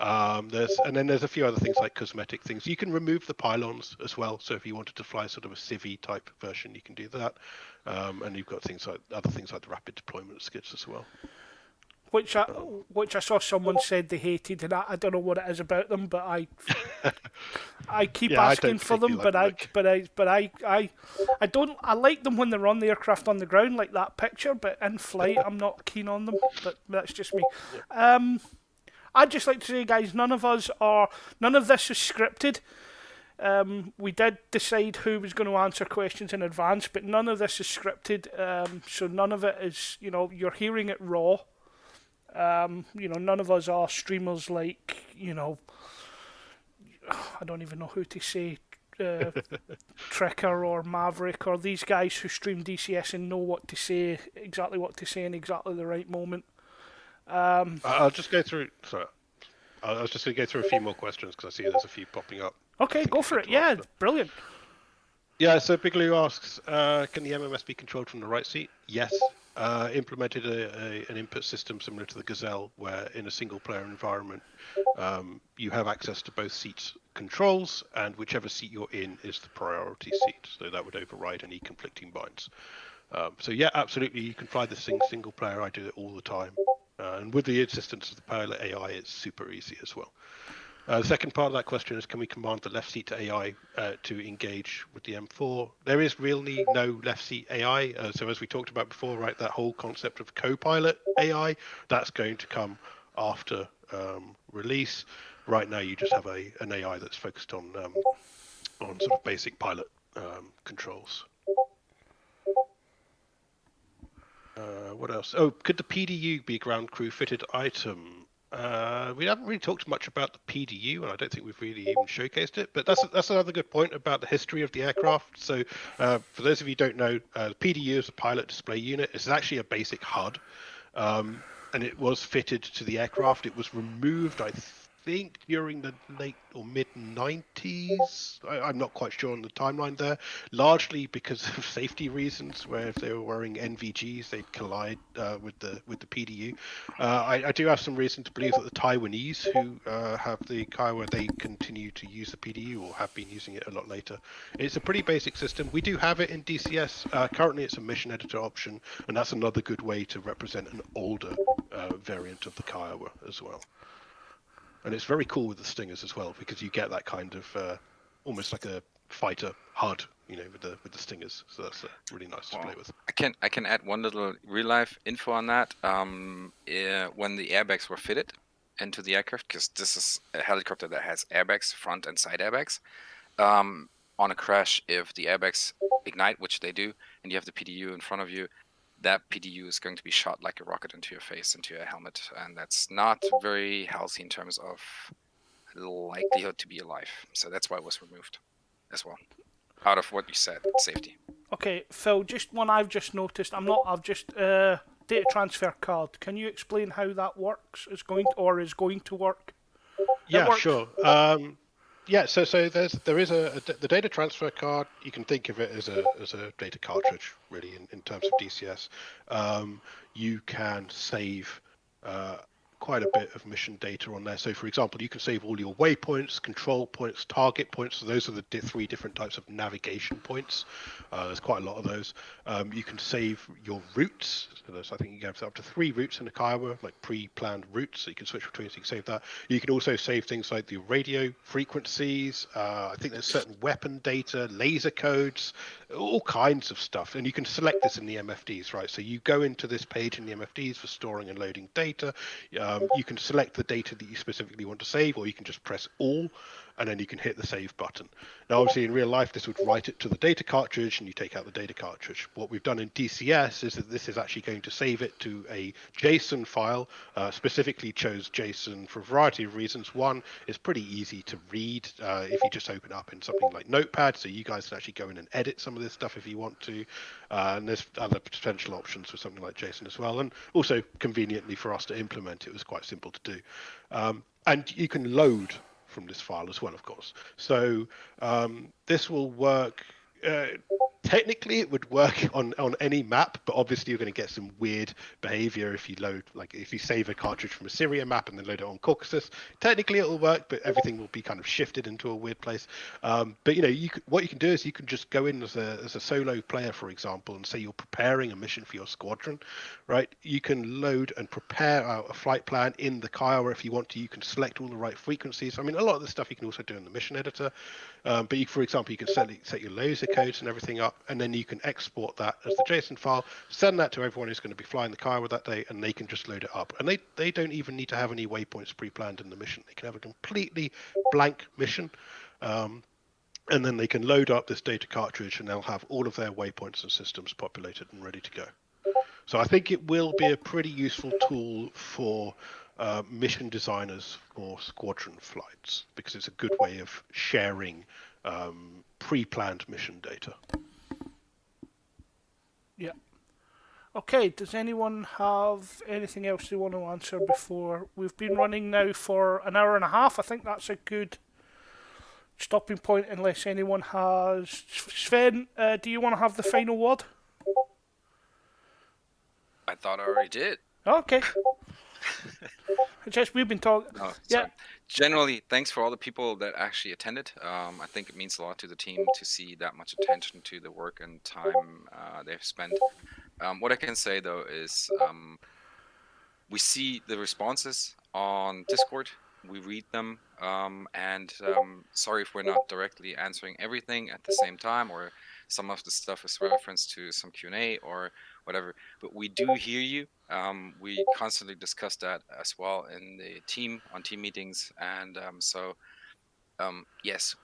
There's a few other things like cosmetic things. You can remove the pylons as well. So if you wanted to fly sort of a civvy type version, you can do that. And you've got other things like the rapid deployment skids as well. Which I saw someone said they hated, and I don't know what it is about them, but I keep asking for them, but I don't. I like them when they're on the aircraft on the ground, like that picture, but in flight I'm not keen on them. But that's just me. I'd just like to say, guys, none of this is scripted. We did decide who was going to answer questions in advance, but none of this is scripted. So none of it is, you're hearing it raw. None of us are streamers like, I don't even know who to say, Trekker or Maverick, or these guys who stream DCS and know exactly what to say in exactly the right moment. I'll just go through. Sorry, I was just going to go through a few more questions because I see there's a few popping up. Okay, go for it. Yeah, brilliant. Yeah, so Big Lou asks, can the MMS be controlled from the right seat? Yes. Implemented an input system similar to the Gazelle, where in a single-player environment, you have access to both seats controls, and whichever seat you're in is the priority seat. So that would override any conflicting binds. So yeah, absolutely, you can fly this thing single player. I do it all the time. And with the assistance of the pilot AI, it's super easy as well. The second part of that question is, can we command the left seat to AI to engage with the M4? There is really no left seat AI. So as we talked about before, right, that whole concept of co-pilot AI, that's going to come after release. Right now, you just have an AI that's focused on sort of basic pilot controls. What else? Oh, could the PDU be a ground crew fitted item? We haven't really talked much about the PDU, and I don't think we've really even showcased it. But that's another good point about the history of the aircraft. So, for those of you who don't know, the PDU is a pilot display unit. It's actually a basic HUD, and it was fitted to the aircraft. It was removed, I think, during the late or mid 90s. I'm not quite sure on the timeline there, largely because of safety reasons, where if they were wearing NVGs, they'd collide with the PDU. I do have some reason to believe that the Taiwanese who have the Kiowa, they continue to use the PDU or have been using it a lot later. It's a pretty basic system. We do have it in DCS. Currently, it's a mission editor option, and that's another good way to represent an older variant of the Kiowa as well. And it's very cool with the Stingers as well, because you get that kind of almost like a fighter HUD, with the Stingers. So that's really nice to play with. I can add one little real life info on that. When the airbags were fitted into the aircraft, because this is a helicopter that has airbags, front and side airbags. On a crash, if the airbags ignite, which they do, and you have the PDU in front of you, that PDU is going to be shot like a rocket into your face, into your helmet, and that's not very healthy in terms of likelihood to be alive. So that's why it was removed as well. Out of what you said, safety. Okay, Phil, just one I've just noticed. Data transfer card. Can you explain how that works? Is going to work? Yeah, sure. Yeah, so there is the data transfer card. You can think of it as a data cartridge, really, in terms of DCS. You can save quite a bit of mission data on there. So, for example, you can save all your waypoints, control points, target points. So those are the three different types of navigation points. There's quite a lot of those. You can save your routes. So I think you can have up to 3 routes in the Kiowa, like pre-planned routes. So you can switch between, so you can save that. You can also save things like the radio frequencies. I think there's certain weapon data, laser codes, all kinds of stuff. And you can select this in the MFDs, right? So you go into this page in the MFDs for storing and loading data. You can select the data that you specifically want to save, or you can just press all, and then you can hit the save button. Now, obviously, in real life, this would write it to the data cartridge, and you take out the data cartridge. What we've done in DCS is that this is actually going to save it to a JSON file. Specifically chose JSON for a variety of reasons. One, it's pretty easy to read if you just open up in something like Notepad, so you guys can actually go in and edit some of this stuff if you want to. And there's other potential options for something like JSON as well. And also, conveniently for us to implement, it was quite simple to do. And you can load from this file as well, of course. So this will work. Technically, it would work on any map, but obviously you're going to get some weird behavior if you load, like if you save a cartridge from a Syria map and then load it on Caucasus. Technically, it will work, but everything will be kind of shifted into a weird place. But what you can do is you can just go in as a solo player, for example, and say you're preparing a mission for your squadron, right? You can load and prepare a flight plan in the Kiowa if you want to. You can select all the right frequencies. I mean, a lot of the stuff you can also do in the mission editor. But for example, you can set your laser codes and everything up, and then you can export that as the JSON file, send that to everyone who's going to be flying the Kiowa that day, and they can just load it up. And they don't even need to have any waypoints pre-planned in the mission. They can have a completely blank mission, and then they can load up this data cartridge, and they'll have all of their waypoints and systems populated and ready to go. So I think it will be a pretty useful tool for mission designers for squadron flights, because it's a good way of sharing pre-planned mission data. Yeah. Okay, does anyone have anything else they want to answer before? We've been running now for an hour and a half. I think that's a good stopping point, unless anyone has... Sven, do you want to have the final word? I thought I already did. Okay. Just we've been talking. No, sorry. Generally, thanks for all the people that actually attended. I think it means a lot to the team to see that much attention to the work and time they've spent. What I can say though is we see the responses on Discord. We read them, and sorry if we're not directly answering everything at the same time, or some of the stuff is referenced to some Q&A or whatever. But we do hear you. We constantly discuss that as well in the team on team meetings, and yes,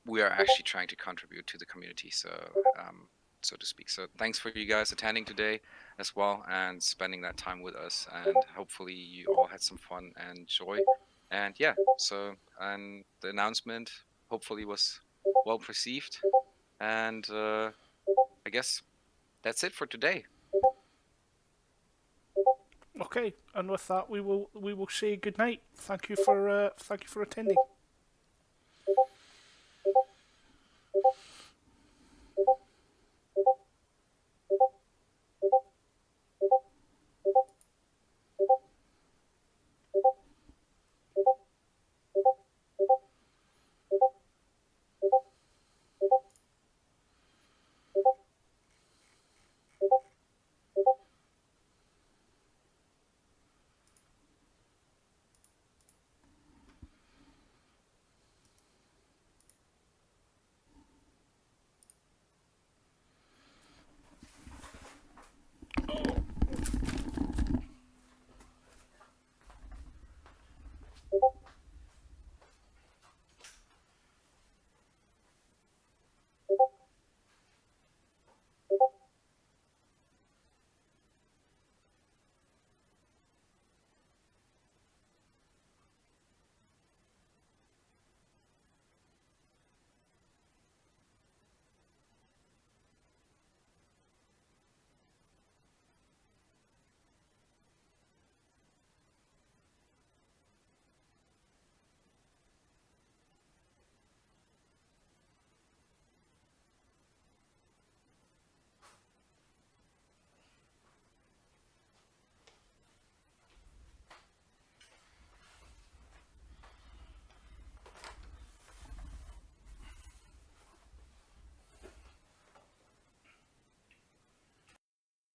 we are actually trying to contribute to the community, so to speak. So thanks for you guys attending today as well and spending that time with us. And hopefully you all had some fun and joy. And yeah, and the announcement hopefully was well perceived. And I guess that's it for today. Okay, and with that, we will say good night. Thank you for attending.